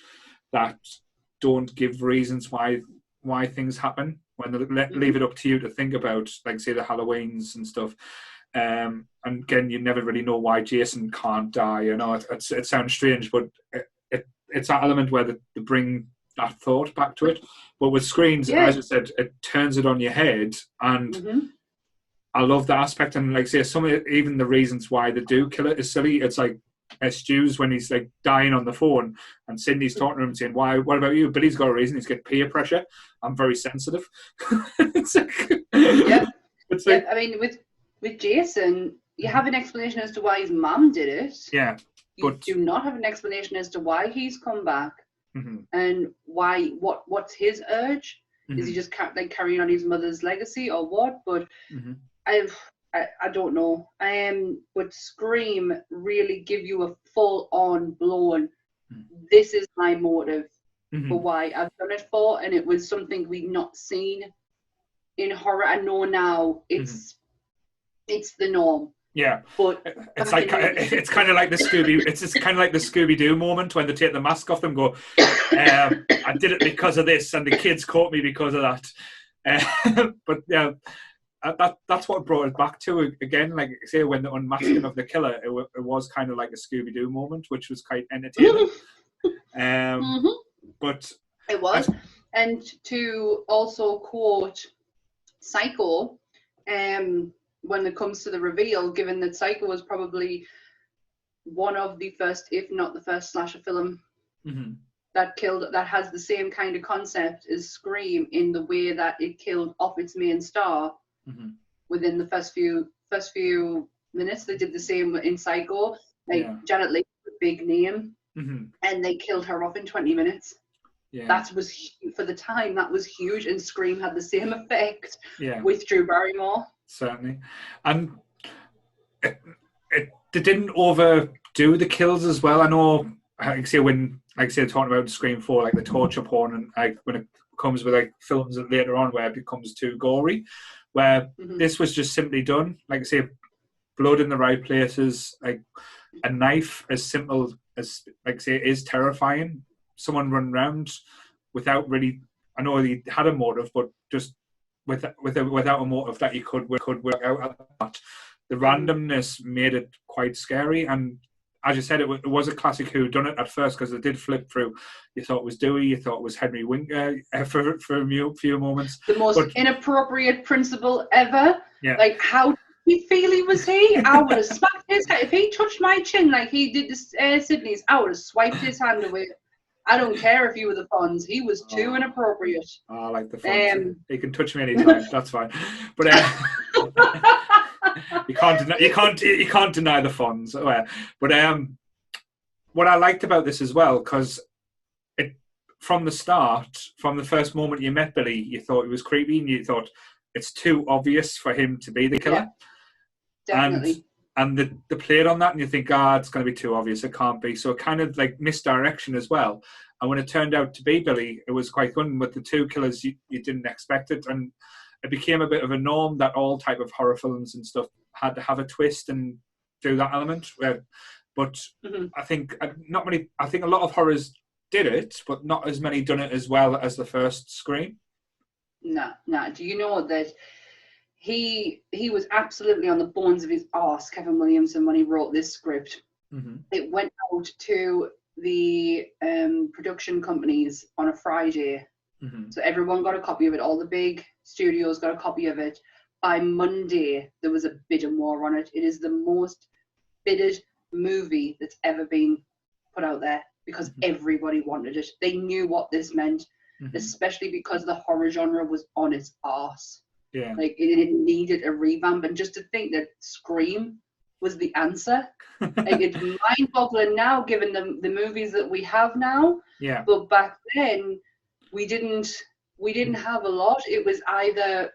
that don't give reasons why things happen, when they leave it up to you to think about, like say the Halloweens and stuff. And again, you never really know why Jason can't die. You know, it sounds strange, but it's that element where they bring that thought back to it. But with Screams, as I said, it turns it on your head, and I love that aspect. And like say, some of it, even the reasons why they do kill it is silly. It's like Stu's when he's like dying on the phone, and Sydney's talking to him saying, "Why? What about you?" But he's got a reason. He's got peer pressure. I'm very sensitive. It's like, it's like, I mean, with Jason, you have an explanation as to why his mum did it. Yeah, but you do not have an explanation as to why he's come back and why. What's his urge? Is he just carrying on his mother's legacy or what? But I don't know. But Scream really give you a full-on blown. This is my motive for why I've done it for, and it was something we've not seen in horror. I know now it's the norm. Yeah, but it's like it's kind of like the Scooby. It's just kind of like the Scooby-Doo moment when they take the mask off them. And go, I did it because of this, and the kids caught me because of that. But yeah. that's what brought it back to again. Like say, when the unmasking of the killer, it was kind of like a Scooby-Doo moment, which was quite entertaining. But it was, and to also quote Psycho, when it comes to the reveal, given that Psycho was probably one of the first, if not the first, slasher film that has the same kind of concept as Scream in the way that it killed off its main star within the first few minutes. They did the same in Psycho. Like Janet Leigh, big name, and they killed her off in 20 minutes. Yeah. That was, for the time, that was huge, and Scream had the same effect with Drew Barrymore. Certainly. And they didn't overdo the kills as well. I know, talking about Scream 4, like the torture porn, and like when it comes with like films later on where it becomes too gory, where this was just simply done, like I say, blood in the right places, like a knife as simple as, like I say, is terrifying. Someone run around without really, I know he had a motive, but just without a motive that you could work out at that. The randomness made it quite scary, and as you said, it was a classic whodunit at first, because it did flip through. You thought it was Dewey, you thought it was Henry Winker for a few moments. The most inappropriate principal ever. Yeah. Like, how feely was he? I would have smacked his head. If he touched my chin like he did Sydney's, I would have swiped his hand away. I don't care if you were the Fonz. He was too inappropriate. I like the Fonz. He can touch me anytime. That's fine. But you can't deny the Fonz. But what I liked about this as well, because from the start, from the first moment you met Billy, you thought he was creepy, and you thought it's too obvious for him to be the killer. Yeah, definitely. And they played on that, and you think, it's going to be too obvious. It can't be. So it kind of like misdirection as well. And when it turned out to be Billy, it was quite fun. With the two killers, you didn't expect it. And it became a bit of a norm that all type of horror films and stuff had to have a twist and do that element. But I think I think a lot of horrors did it, but not as many done it as well as the first Scream. No. Do you know that he was absolutely on the bones of his arse, Kevin Williamson, when he wrote this script. It went out to the production companies on a Friday. So everyone got a copy of it. All the big studios got a copy of it. By Monday, there was a bidding war on it. It is the most bidded movie that's ever been put out there, because everybody wanted it. They knew what this meant, especially because the horror genre was on its arse. Yeah. Like, it needed a revamp. And just to think that Scream was the answer, like, it's mind-boggling now, given the movies that we have now. Yeah. But back then, we didn't have a lot. It was either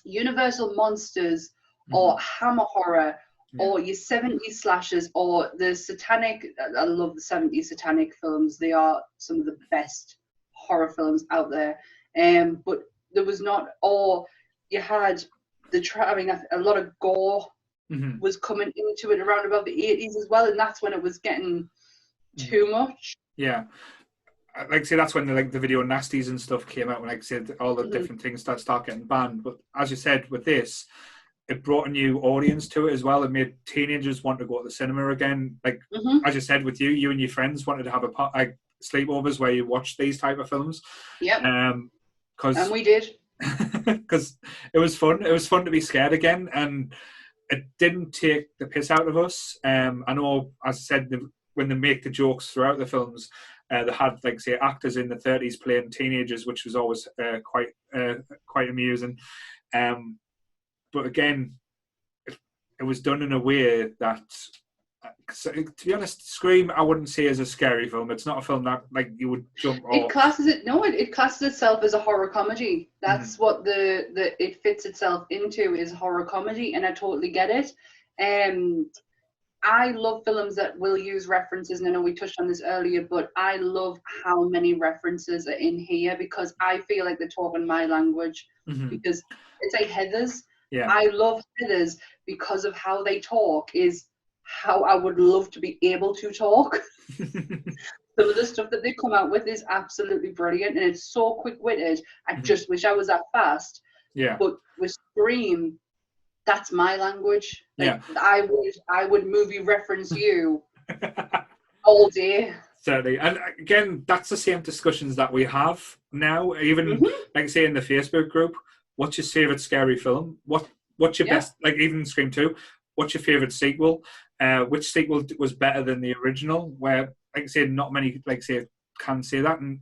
Universal Monsters or Hammer Horror or your 70s slashers or the satanic. I love the 70s satanic films. They are some of the best horror films out there. But there was not, or you had a lot of gore was coming into it around about the 80s as well, and that's when it was getting too much. Yeah. Like I say, that's when the video nasties and stuff came out, when, like I said, all the different things start getting banned. But as you said, with this, it brought a new audience to it as well. It made teenagers want to go to the cinema again. Like, as you said, with you and your friends wanted to have sleepovers where you watched these type of films. Yep. And we did. Because it was fun. It was fun to be scared again, and it didn't take the piss out of us. I know, as I said, when they make the jokes throughout the films, they had, like, say, actors in the 30s playing teenagers, which was always quite amusing. But again, it was done in a way that, to be honest, Scream, I wouldn't say is a scary film. It's not a film that, like, you would jump off. It classes itself as a horror comedy. That's what it fits itself into, is horror comedy, and I totally get it. I love films that will use references, and I know we touched on this earlier, but I love how many references are in here, because I feel like they're talking my language, because it's like Heathers. Yeah. I love Heathers because of how they talk, is how I would love to be able to talk. Some of the stuff that they come out with is absolutely brilliant, and it's so quick-witted. I just wish I was that fast. Yeah. But with Scream, that's my language. Like, I would movie reference you all day. Certainly. And again, that's the same discussions that we have now, even like say in the Facebook group. What's your favourite scary film? What's your best, like even Scream 2, what's your favourite sequel? Which sequel was better than the original? Where, like I say, not many, like say, can say that. And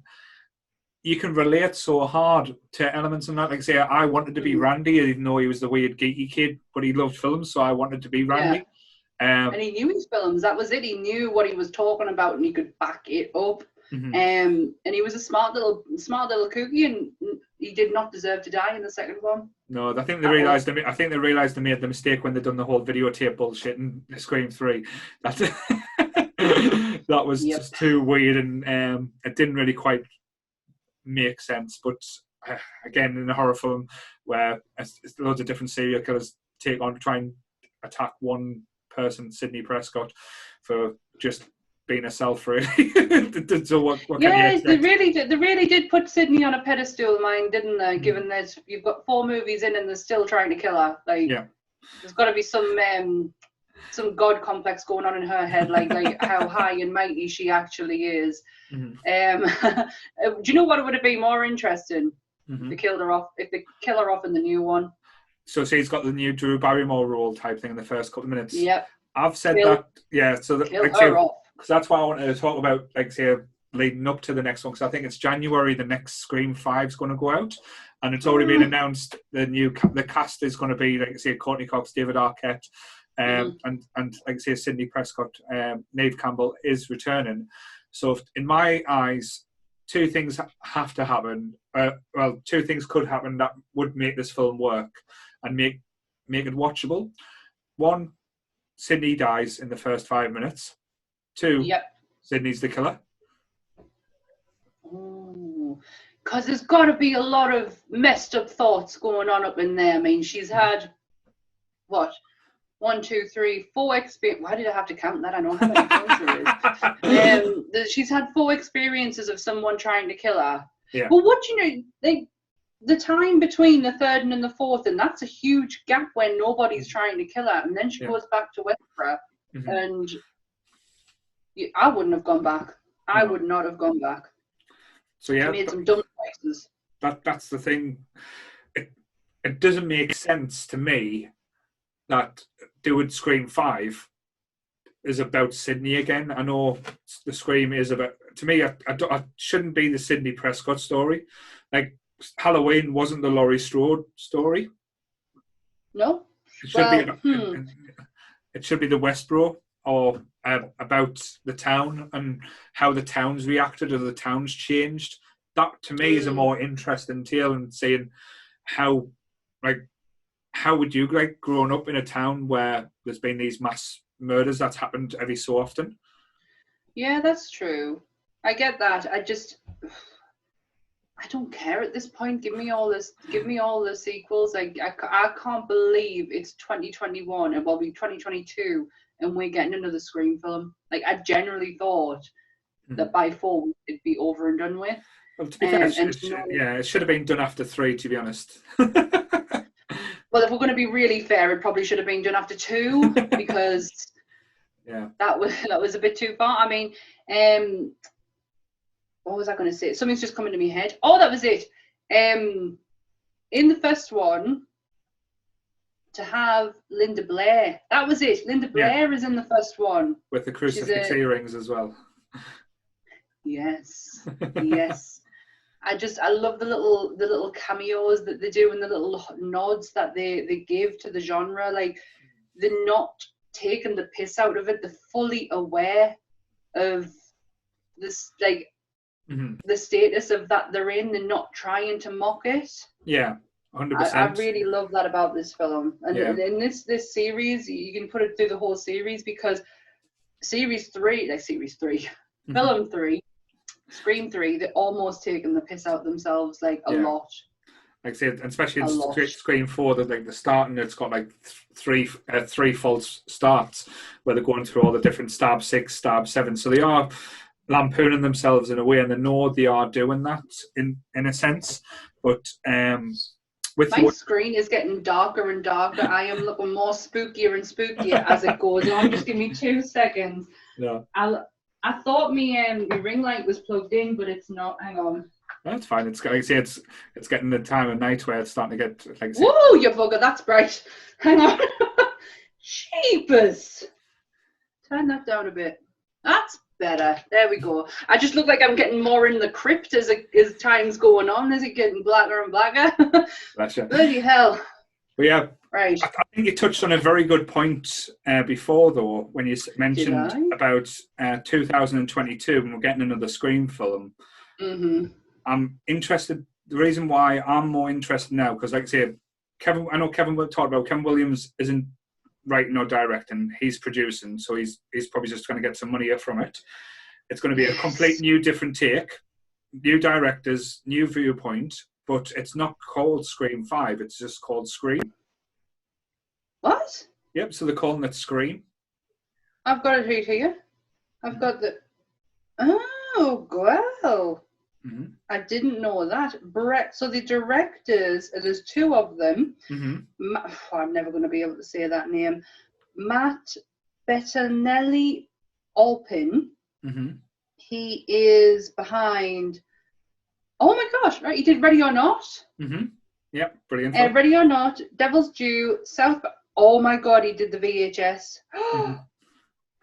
you can relate so hard to elements in that. Like say, I wanted to be Randy, even though he was the weird geeky kid, but he loved films, so I wanted to be Randy. Yeah. And he knew his films. That was it. He knew what he was talking about, and he could back it up. And he was a smart little cookie, and he did not deserve to die in the second one. No, I think they realised. I think they realised they made the mistake when they done the whole videotape bullshit in Scream 3. That was just too weird, and it didn't really quite make sense. But again, in a horror film where it's loads of different serial killers try and attack one person, Sidney Prescott, for just being a self, really. So what can you expect? They really did put Sidney on a pedestal, didn't they? Given that you've got 4 movies in and they're still trying to kill her. Like, there's got to be some god complex going on in her head, like how high and mighty she actually is. Do you know what would have been more interesting? If they killed her off in the new one. So he's got the new Drew Barrymore role type thing in the first couple of minutes. Yep. I've said that. Yeah. So because that's why I wanted to talk about, like say, leading up to the next one, because I think it's January the next Scream 5 is going to go out, and it's already been announced. The cast is going to be, like say, Courtney Cox, David Arquette, and like say, Sidney Prescott, Neve Campbell is returning. So in my eyes, 2 things have to happen. 2 things could happen that would make this film work and make it watchable. 1, Sidney dies in the first 5 minutes. 2, Sidney's the killer. Because there's got to be a lot of messed up thoughts going on up in there. I mean, she's had, 1, 2, 3, 4 experiences. Why did I have to count that? I know how many times there is. She's had 4 experiences of someone trying to kill her. Yeah. But what the time between the 3rd and the 4th, and that's a huge gap when nobody's trying to kill her, and then she goes back to Westboro, and I wouldn't have gone back. I would not have gone back. So yeah, she made some dumb choices. That's the thing. It doesn't make sense to me that doing Scream 5 is about Sidney again. I know the Scream is about. To me, I shouldn't be the Sidney Prescott story. Like Halloween wasn't the Laurie Strode story. No. It should be the Westboro, or about the town and how the town's reacted or the town's changed. That to me is a more interesting tale, and saying how would you, like, growing up in a town where there's been these mass murders that's happened every so often. Yeah, that's true. I get that. I don't care at this point. Give me all the sequels. I can't believe it's 2021 and will be 2022 and we're getting another Scream film. Like, I generally thought that by 4 it'd be over and done with. Well, to be fair, it should have been done after 3, to be honest. Well, if we're going to be really fair, it probably should have been done after 2 because that was a bit too far. I mean, what was I going to say? Something's just coming to my head. Oh, that was it. In the first one, to have Linda Blair. That was it. Linda Blair is in the first one. With the crucifix earrings as well. Yes. Yes. I love the little cameos that they do and the little nods that they give to the genre. Like, they're not taking the piss out of it. They're fully aware of this, like, the status of that they're in. They're not trying to mock it. Yeah, 100%. I really love that about this film. And in this series, you can put it through the whole series, because film 3, Scream 3, they're almost taking the piss out themselves, like, a lot. Like I said, especially in Scream 4, that like the starting, it's got like three false starts where they're going through all the different stab 6, stab 7. So they are lampooning themselves in a way, and they know they are doing that in a sense. But with My screen is getting darker and darker. I am looking more spookier and spookier as it goes on. Just give me 2 seconds. Yeah. I thought my ring light was plugged in, but it's not. Hang on. That's fine. It's like I say, it's getting the time of night where it's starting to get like. Whoa, you bugger! That's bright. Hang on. Sheepers. Turn that down a bit. That's better. There we go. I just look like I'm getting more in the crypt as time's going on. Is it getting blacker and blacker? Bless you. Bloody hell. But yeah, right. I think you touched on a very good point before, though, when you mentioned about 2022 and we're getting another Scream film. Mm-hmm. I'm interested. The reason why I'm more interested now, because like I say, I know Kevin talked about Kevin Williams isn't writing or directing, he's producing, so he's probably just going to get some money from it. It's going to be a complete new different take, new directors, new viewpoint, but it's not called Scream 5, it's just called Scream. What? Yep, so they're calling it Scream. I've got it right here. I've got the... Oh, wow. Mm-hmm. I didn't know that. So the directors, there's 2 of them. Mm-hmm. I'm never going to be able to say that name. Matt Bettinelli Alpin. Mm-hmm. He is behind... Oh my gosh, right, he did Ready or Not. Mm-hmm. Yep, brilliant. Ready or Not, Devil's Due, South... Oh my god, he did the VHS. Mm-hmm.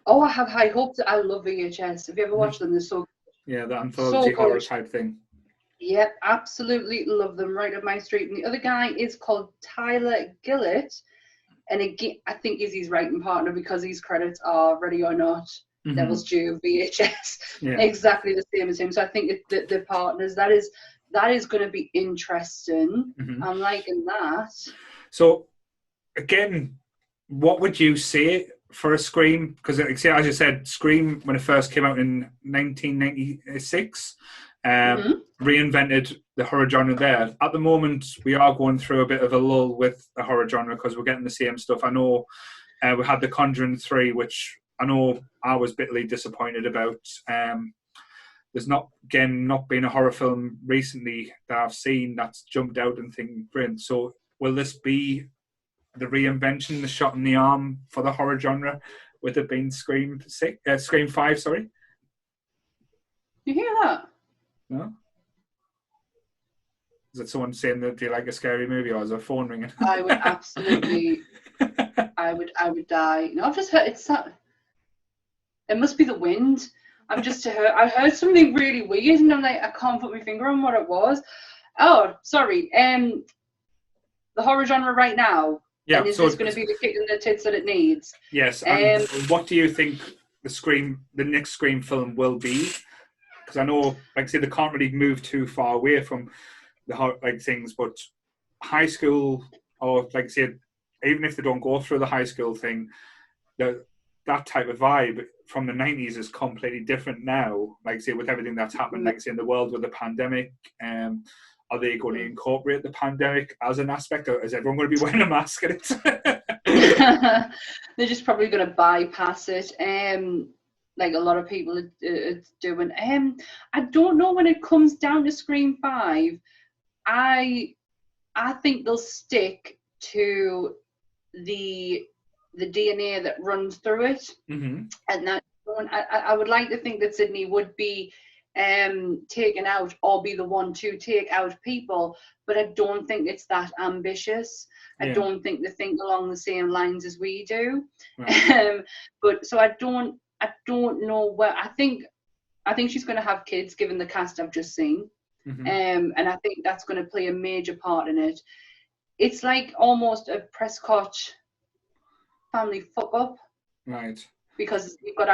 Oh, I have high hopes. I love VHS. Have you ever watched them? They're so... Yeah, the anthology horror type thing. Yep, absolutely love them, right up my street. And the other guy is called Tyler Gillett. And again, I think he's his writing partner because his credits are Ready or Not, Mm-hmm. Devil's Due, VHS. Yeah. Exactly the same as him. So I think the partners, that is going to be interesting. Mm-hmm. I'm liking that. So, again, what would you say for a Scream? Because, as you said, Scream, when it first came out in 1996, reinvented the horror genre there. At the moment, we are going through a bit of a lull with the horror genre because we're getting the same stuff. I know we had The Conjuring 3, which I know I was bitterly disappointed about. There's not been a horror film recently that I've seen that's jumped out and thinking, brilliant. So will this be the reinvention, the shot in the arm for the horror genre, with it being Scream 5, sorry? You hear that? No? Is it someone saying that do you like a scary movie, or is a phone ringing? I would absolutely, I would die. No, I've just heard it must be the wind. I heard something really weird, and I'm like, I can't put my finger on what it was. Oh, sorry. The horror genre right now. Yeah. And is this going to be the kick in the tits that it needs? Yes. And what do you think the next Scream film will be? Because I know, like I say, they can't really move too far away from the things, but high school, or like I said, even if they don't go through the high school thing, that type of vibe from the 90s is completely different now. Like I say, with everything that's happened, like I say, in the world with the pandemic, are they going to incorporate the pandemic as an aspect, or is everyone going to be wearing a mask at it? They're just probably going to bypass it, like a lot of people are doing. I don't know when it comes down to Scream 5. I think they'll stick to the DNA that runs through it, mm-hmm. and that I would like to think that Sydney would be taken out or be the one to take out people, but I don't think it's that ambitious. Yeah. I don't think they think along the same lines as we do. Right. But so I don't know where. I think she's going to have kids, given the cast I've just seen. Mm-hmm. And I think that's going to play a major part in it. It's like almost a Prescott family fuck up, right? Because you've got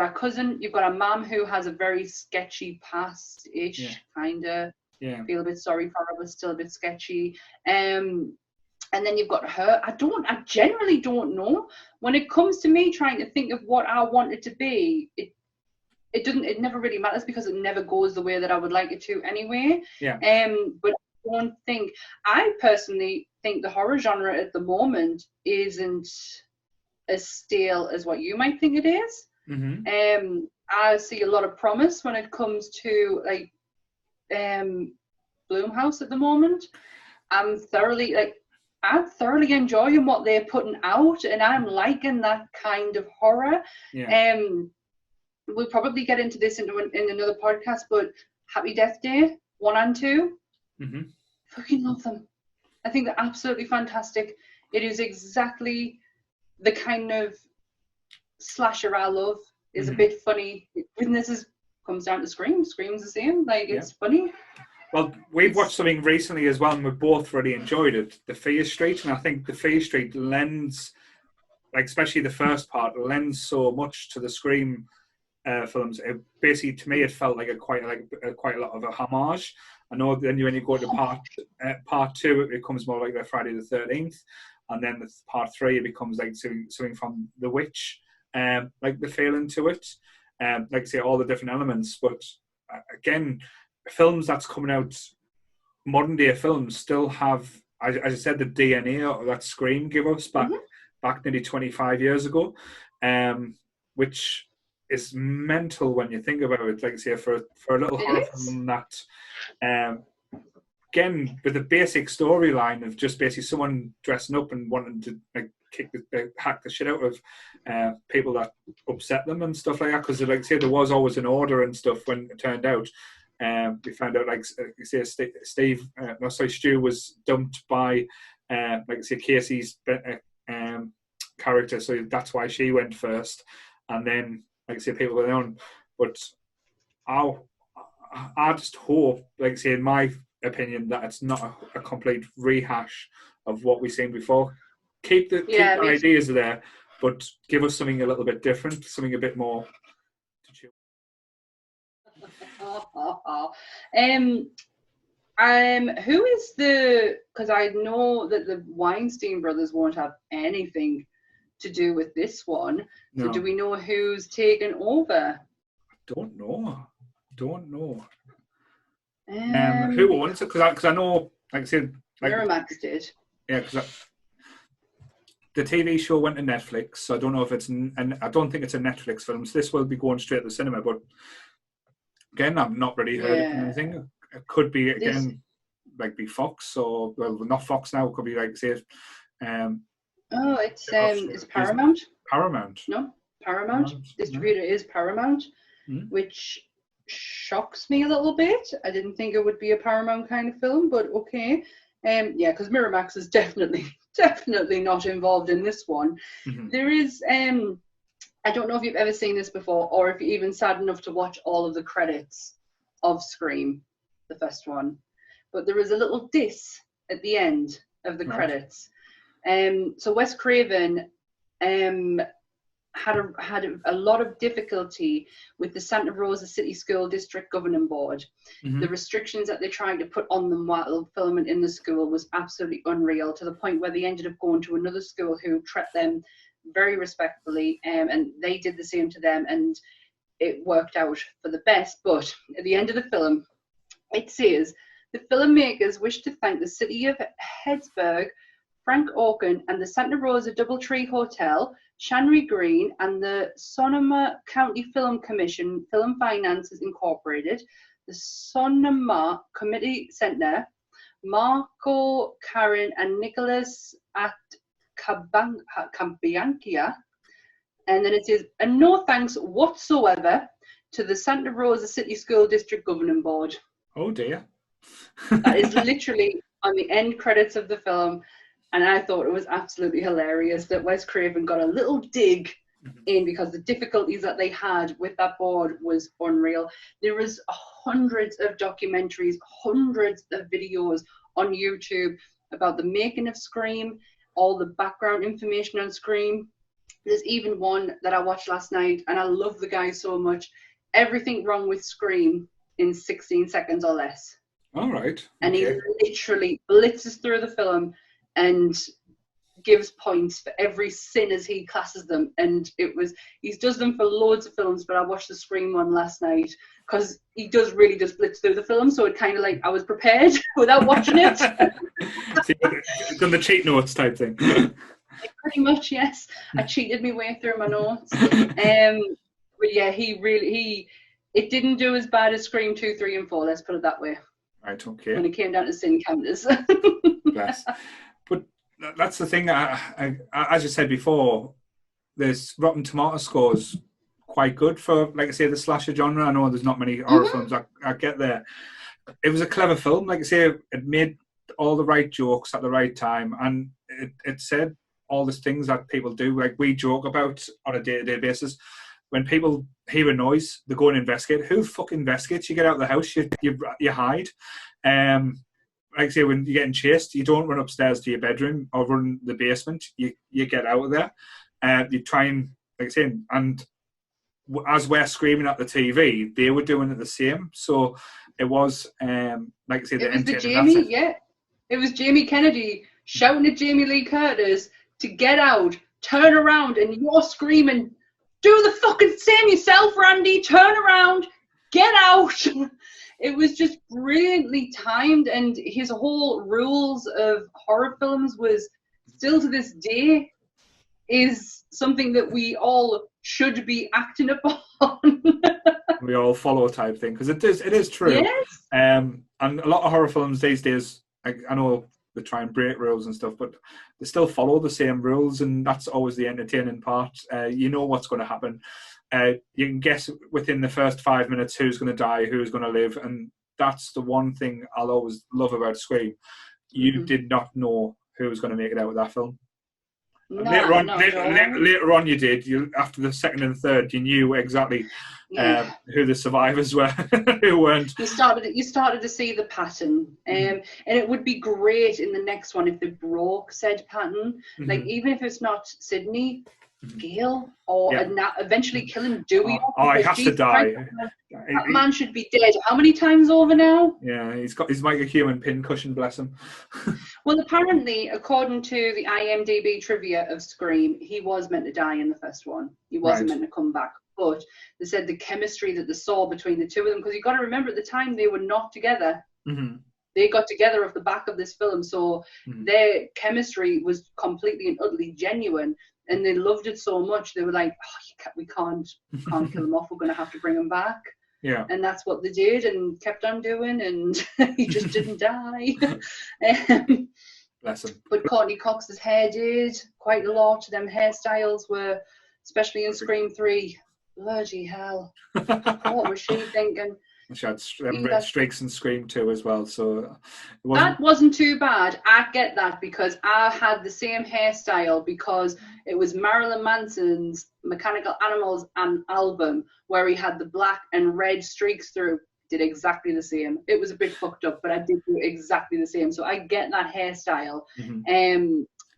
a cousin, you've got a mum who has a very sketchy past-ish, kind of. Yeah. Feel a bit sorry for her, but still a bit sketchy. And then you've got her. I generally don't know. When it comes to me trying to think of what I want it to be, it never really matters because it never goes the way that I would like it to anyway. Yeah. But I personally think the horror genre at the moment isn't as stale as what you might think it is. Mm-hmm. I see a lot of promise when it comes to like Blumhouse at the moment. I'm thoroughly enjoying what they're putting out, and I'm liking that kind of horror. Yeah. We'll probably get into this in another podcast, but Happy Death Day 1 and 2, fucking love them. I think they're absolutely fantastic. It is exactly the kind of slasher I love. Is a bit funny. When this comes down to Scream, Scream's the same. Like, it's funny. Well, we've watched something recently as well, and we both really enjoyed it, The Fear Street, and I think The Fear Street lends, like especially the first part, lends so much to the Scream films. It basically, to me, it felt like quite a lot of a homage. I know then when you go to part 2, it becomes more like the Friday the 13th, and then the part 3 it becomes like something from The Witch, like the feeling to it, like say all the different elements. But again, films that's coming out, modern day films, still have, as I said, the DNA of that Scream gave us back nearly 25 years ago, which is mental when you think about it. Like I say, for a little horror film that, again, with the basic storyline of just basically someone dressing up and wanting to like hack the shit out of people that upset them and stuff like that. Because like I say, there was always an order and stuff when it turned out. We found out, like you say, Stu was dumped by, like I say, Casey's character, so that's why she went first, and then, like I say, people went on. But I just hope, like I say, in my opinion, that it's not a complete rehash of what we've seen before. Keep the ideas there, but give us something a little bit different, something a bit more. Who is the? Because I know that the Weinstein brothers won't have anything to do with this one. So do we know who's taken over? Don't know. Who owns it? Because I know, like I said, like Miramax did. Yeah, because the TV show went to Netflix, so I don't know if it's, and I don't think it's a Netflix film. So this will be going straight to the cinema, but again, I've not really heard anything. It could be again, like be Fox, or well, not Fox now. It could be like say, it's Paramount. Paramount. No, Paramount. Distributor is Paramount, which shocks me a little bit. I didn't think it would be a Paramount kind of film, but okay. Because Miramax is definitely not involved in this one. There is, I don't know if you've ever seen this before, or if you're even sad enough to watch all of the credits of Scream, the first one, but there is a little diss at the end of the credits. So Wes Craven had a lot of difficulty with the Santa Rosa City School District Governing Board. The restrictions that they tried to put on them while filming in the school was absolutely unreal, to the point where they ended up going to another school who treated them very respectfully, and they did the same to them, and it worked out for the best. But at the end of the film, it says, the filmmakers wish to thank the city of Healdsburg, Frank Oaken, and the Santa Rosa Doubletree Hotel, Shanry Green, and the Sonoma County Film Commission, Film Finances Incorporated, the Sonoma Committee Center, Marco, Karen, and Nicholas at Cambianchia. And then it says, and no thanks whatsoever to the Santa Rosa City School District Governing Board. Oh dear. That is literally on the end credits of the film. And I thought it was absolutely hilarious that Wes Craven got a little dig in, because the difficulties that they had with that board was unreal. There was hundreds of documentaries, hundreds of videos on YouTube about the making of Scream, all the background information on Scream. There's even one that I watched last night, and I love the guy so much. Everything wrong with Scream in 16 seconds or less. All right. And he literally blitzes through the film and gives points for every sin as he classes them. And he does them for loads of films, but I watched the Scream one last night because he does really just blitz through the film. So it kind of like I was prepared without watching it. Done the cheat notes type thing. Pretty much, yes. I cheated my way through my notes. But yeah, it didn't do as bad as Scream 2, 3, and 4. Let's put it that way. Right, okay. When it came down to sin counters. Bless. But that's the thing. I, as you said before, this Rotten Tomato scores quite good for, like I say, the slasher genre. I know there's not many horror films I get there. It was a clever film. Like I say, it made all the right jokes at the right time, and it said all these things that people do, like we joke about on a day-to-day basis. When people hear a noise, they go and investigate. Who fucking investigates? You get out of the house, you hide. Like I say, when you're getting chased, you don't run upstairs to your bedroom or run the basement. You get out of there. You try and, like I say, and as we're screaming at the TV, they were doing it the same. So it was, like I say, it was Jamie Kennedy shouting at Jamie Lee Curtis to get out, turn around, and you're screaming, do the fucking same yourself, Randy, turn around, get out. It was just brilliantly timed, and his whole rules of horror films was still to this day is something that we all should be acting upon. We all follow type thing, because it is true. Yes. And a lot of horror films these days, I know they try and break rules and stuff, but they still follow the same rules, and that's always the entertaining part. You know what's going to happen. You can guess within the first 5 minutes who's going to die, who's going to live, and that's the one thing I'll always love about Scream. You did not know who was going to make it out of that film. No, later on you did. After the second and third, you knew exactly who the survivors were, who weren't. You started to see the pattern, and it would be great in the next one if they broke said pattern. Like, even if it's not Sydney, Gail, or eventually killing Dewey. He has to die. That man should be dead. How many times over now? Yeah, he's like a human pincushion, bless him. Well, apparently, according to the IMDb trivia of Scream, he was meant to die in the first one. He wasn't meant to come back. But they said the chemistry that they saw between the two of them, because you've got to remember at the time they were not together. They got together off the back of this film, so their chemistry was completely and utterly genuine. And they loved it so much, they were like, we can't kill him off, we're going to have to bring him back. Yeah. And that's what they did and kept on doing, and he just didn't die. Bless him. But Courtney Cox's hair did quite a lot. Them hairstyles were, especially in Scream 3, bloody hell. What was she thinking? She had red streaks in Scream 2 as well, so that wasn't too bad. I get that, because I had the same hairstyle, because it was Marilyn Manson's Mechanical Animals album where he had the black and red streaks through. Did exactly the same. It was a bit fucked up, but I did do exactly the same. So I get that hairstyle.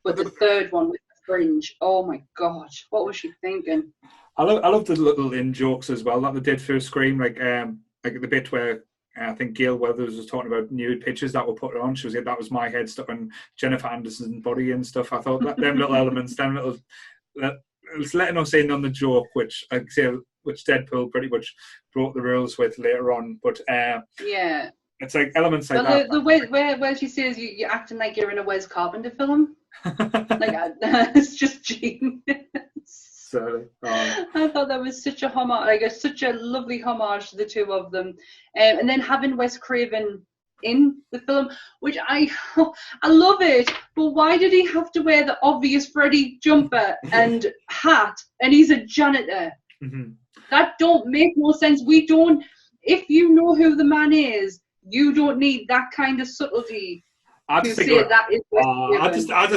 But the third one with the fringe, oh my god, what was she thinking? I love the little in jokes as well that they did through Scream, like the bit where I think Gail Weathers was talking about nude pictures that were put on. She was like, that was my head stuck on Jennifer Anderson's body and stuff. I thought that them little elements, it's letting us in on the joke, which I say, which Deadpool pretty much broke the rules with later on. But it's like elements like that. The way where she says you're acting like you're in a Wes Carpenter film, like it's just genius. I thought that was such a homage, such a lovely homage to the two of them, and then having Wes Craven in the film, which I love it. But why did he have to wear the obvious Freddy jumper and hat, and he's a janitor? That don't make no sense. We don't. If you know who the man is, you don't need that kind of subtlety. I just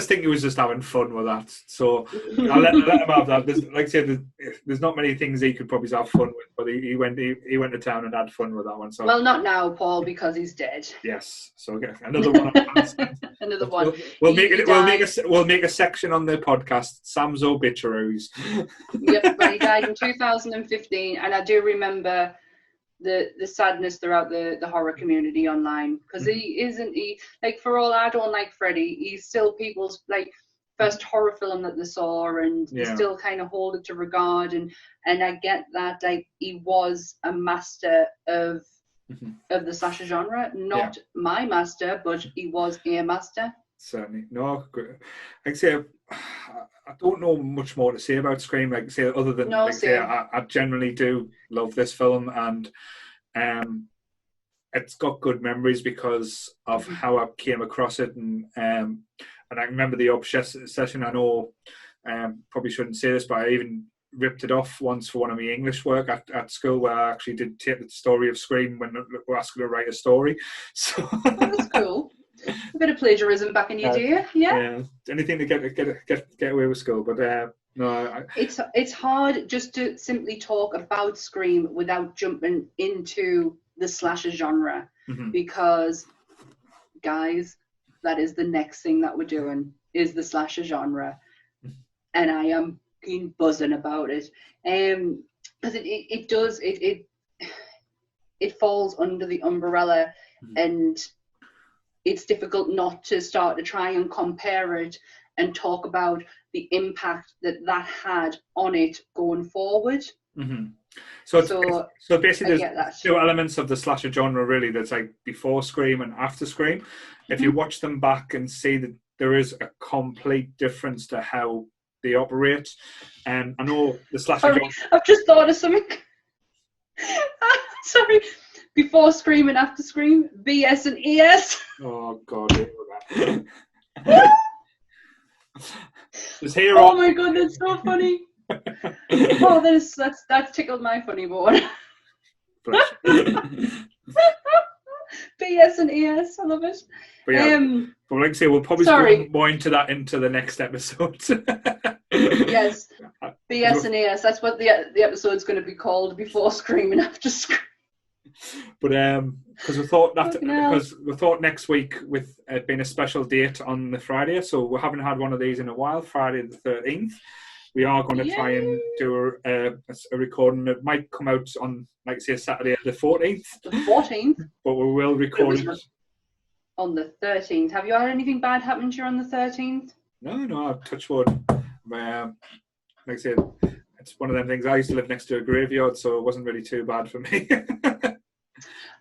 think he was just having fun with that. So I'll let him have that. Like I said, there's not many things he could probably have fun with, but he went to town and had fun with that one. So well, not now, Paul, because he's dead. Yes. So okay, another one. Another one. We'll make a section on the podcast. Sam's obituaries. Yep, but he died in 2015, and I do remember the sadness throughout the horror community online, because he like, for all I don't like Freddy, he's still people's like first horror film that they saw, and they still kind of hold it to regard, and I get that, like, he was a master of the slasher genre, not my master, but he was a master. Certainly. No, like I say, I don't know much more to say about Scream, like I say, other than I generally do love this film, and it's got good memories because of how I came across it, and I remember the obsession. I know probably shouldn't say this, but I even ripped it off once for one of my English work at school, where I actually did take the story of Scream when we were asked to write a story. So that's cool. A bit of plagiarism back in your day, yeah. Anything to get away with school, but no. It's hard just to simply talk about Scream without jumping into the slasher genre, because, guys, that is the next thing that we're doing is the slasher genre, and I am buzzing about it, because it falls under the umbrella, and it's difficult not to start to try and compare it and talk about the impact that had on it going forward. So basically there's 2 elements of the slasher genre really. There's like before Scream and after Scream. If you watch them back and see that there is a complete difference to how they operate, and I know the slasher genre... I've just thought of something. Sorry. Before Scream and after Scream, BS and ES. Oh God. Oh my God, that's so funny. Oh, that's tickled my funny bone. BS and ES, I love it. But like I say, we'll probably go more into that into the next episode. Yes, BS and ES. That's what the episode's going to be called, before Scream and after Scream. But because we thought next week, with it being a special date on the Friday, so we haven't had one of these in a while. Friday the 13th, we are going to try and do a recording. It might come out on, like say, Saturday the 14th. The 14th. But we will record it on the 13th. Have you had anything bad happen to you on the 13th? No, I've touched wood. Like I said, it's one of them things. I used to live next to a graveyard, so it wasn't really too bad for me.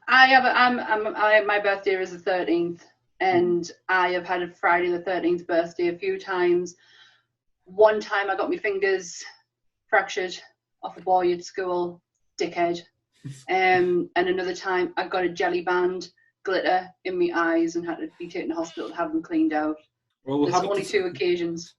My birthday is the 13th, and I have had a Friday the 13th birthday a few times. One time I got my fingers fractured off a boy at school, dickhead. And another time I got a jelly band glitter in my eyes and had to be taken to hospital to have them cleaned out. Well, there's only 2 occasions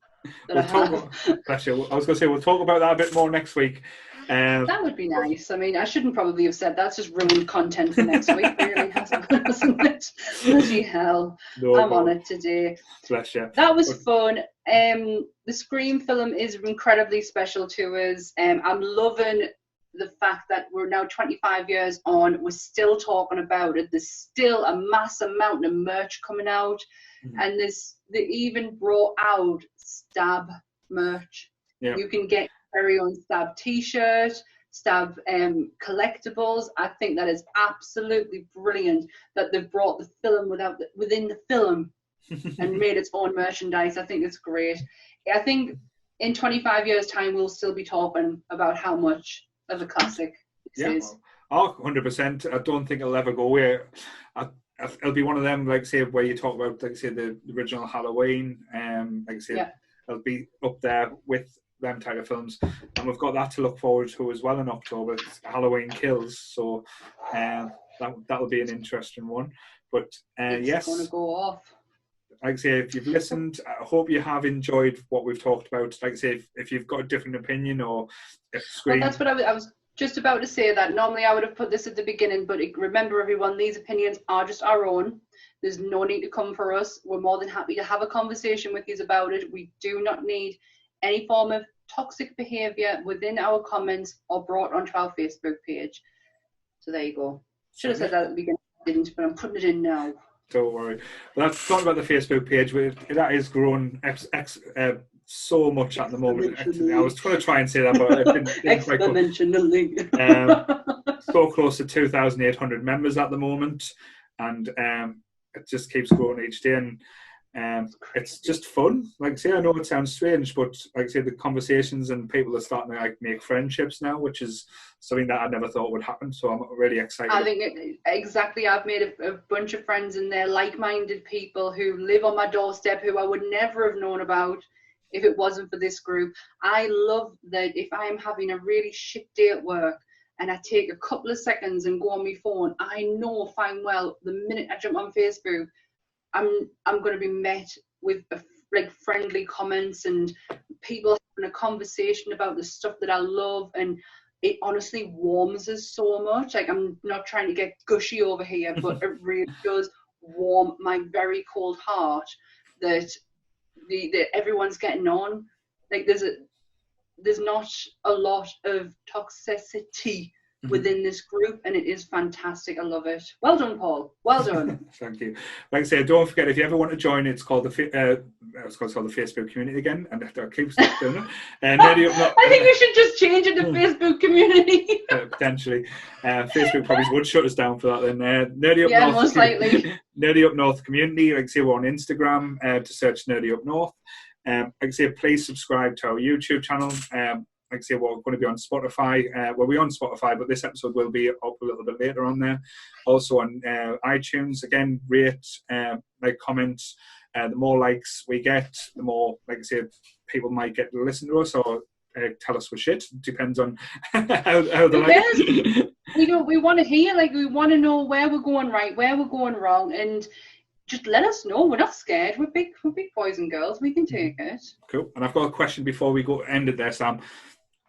that I have. I was going to say, we'll talk about that a bit more next week. That would be nice. I mean, I shouldn't probably have said that. That's just ruined content for next week, really, hasn't it? Bloody hell. I'm on it today. Bless you. That was fun. The Scream film is incredibly special to us. I'm loving the fact that we're now 25 years on. We're still talking about it. There's still a mass amount of merch coming out. And they even brought out Stab merch. Yeah. You can get very own Stab t-shirt, Stab collectibles. I think that is absolutely brilliant that they've brought the film within the film and made its own merchandise. I think it's great. I think in 25 years' time we'll still be talking about how much of a classic this is. Oh, 100%. I don't think it'll ever go away. It'll be one of them, like say, where you talk about, like say, the original Halloween, like say, it'll be up there with them type of films, and we've got that to look forward to as well in October. It's Halloween Kills, so that'll be an interesting one. But it's going to go off. Like I say, if you've listened, I hope you have enjoyed what we've talked about. Like I say, if you've got a different opinion or if Scream... Well, that's what I was just about to say. That normally I would have put this at the beginning, but remember, everyone, these opinions are just our own. There's no need to come for us. We're more than happy to have a conversation with you about it. We do not need any form of toxic behaviour within our comments or brought onto our Facebook page. So there you go. Should have said that at the beginning, I didn't, but I'm putting it in now. Don't worry. Well, that's talking about the Facebook page. That is grown so much at the moment. I was trying to try and say that, but it didn't exponentially. So close to 2,800 members at the moment, and it just keeps growing each day. And it's just fun. Like I say, I know it sounds strange, but like I say, the conversations and people are starting to make friendships now, which is something that I never thought would happen. So I'm really excited. I think exactly. I've made a bunch of friends, and they're like-minded people who live on my doorstep, who I would never have known about if it wasn't for this group. I love that if I'm having a really shit day at work, and I take a couple of seconds and go on my phone, I know fine well the minute I jump on Facebook, I'm going to be met with like friendly comments and people having a conversation about the stuff that I love, and it honestly warms us so much. Like, I'm not trying to get gushy over here, but it really does warm my very cold heart that everyone's getting on. Like, there's not a lot of toxicity within this group, and it is fantastic. I love it. Well done, Paul. Well done. Thank you. Like I say, don't forget, if you ever want to join, it's called the Facebook community again, and I keep doing it. Nerdy Up North. I think we should just change it to Facebook community. Potentially. Facebook probably would shut us down for that then. Nerdy Up North. Most likely. Nerdy Up North community. Like I say, we're on Instagram to search Nerdy Up North. Like I say, please subscribe to our YouTube channel. Like I say, we're going to be on Spotify. We're on Spotify, but this episode will be up a little bit later on there. Also on iTunes. Again, rate, like, comments. The more likes we get, the more, like I say, people might get to listen to us or tell us we're shit. Depends on how they like it. We want to hear, like, we want to know where we're going right, where we're going wrong, and just let us know. We're not scared. We're big boys and girls. We can take it. Cool. And I've got a question before we go end it there, Sam.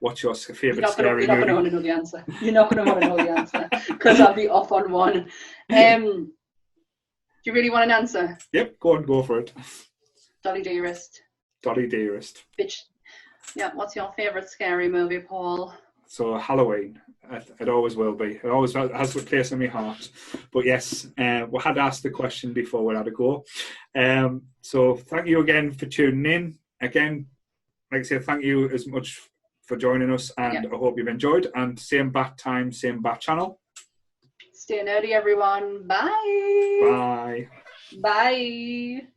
What's your favourite scary movie? You're not going to want to know the answer. You're not going to want to know the answer because I'll be off on one. Do you really want an answer? Yep, go for it. Dolly Dearest. Dolly Dearest. Bitch. Yeah, what's your favourite scary movie, Paul? So Halloween. It always will be. It always has a place in my heart. But yes, we had asked the question before we had to go. So thank you again for tuning in. Again, like I said, thank you as much for joining us, and I hope you've enjoyed. And same bat time, same bat channel. Stay nerdy, everyone. Bye. Bye. Bye.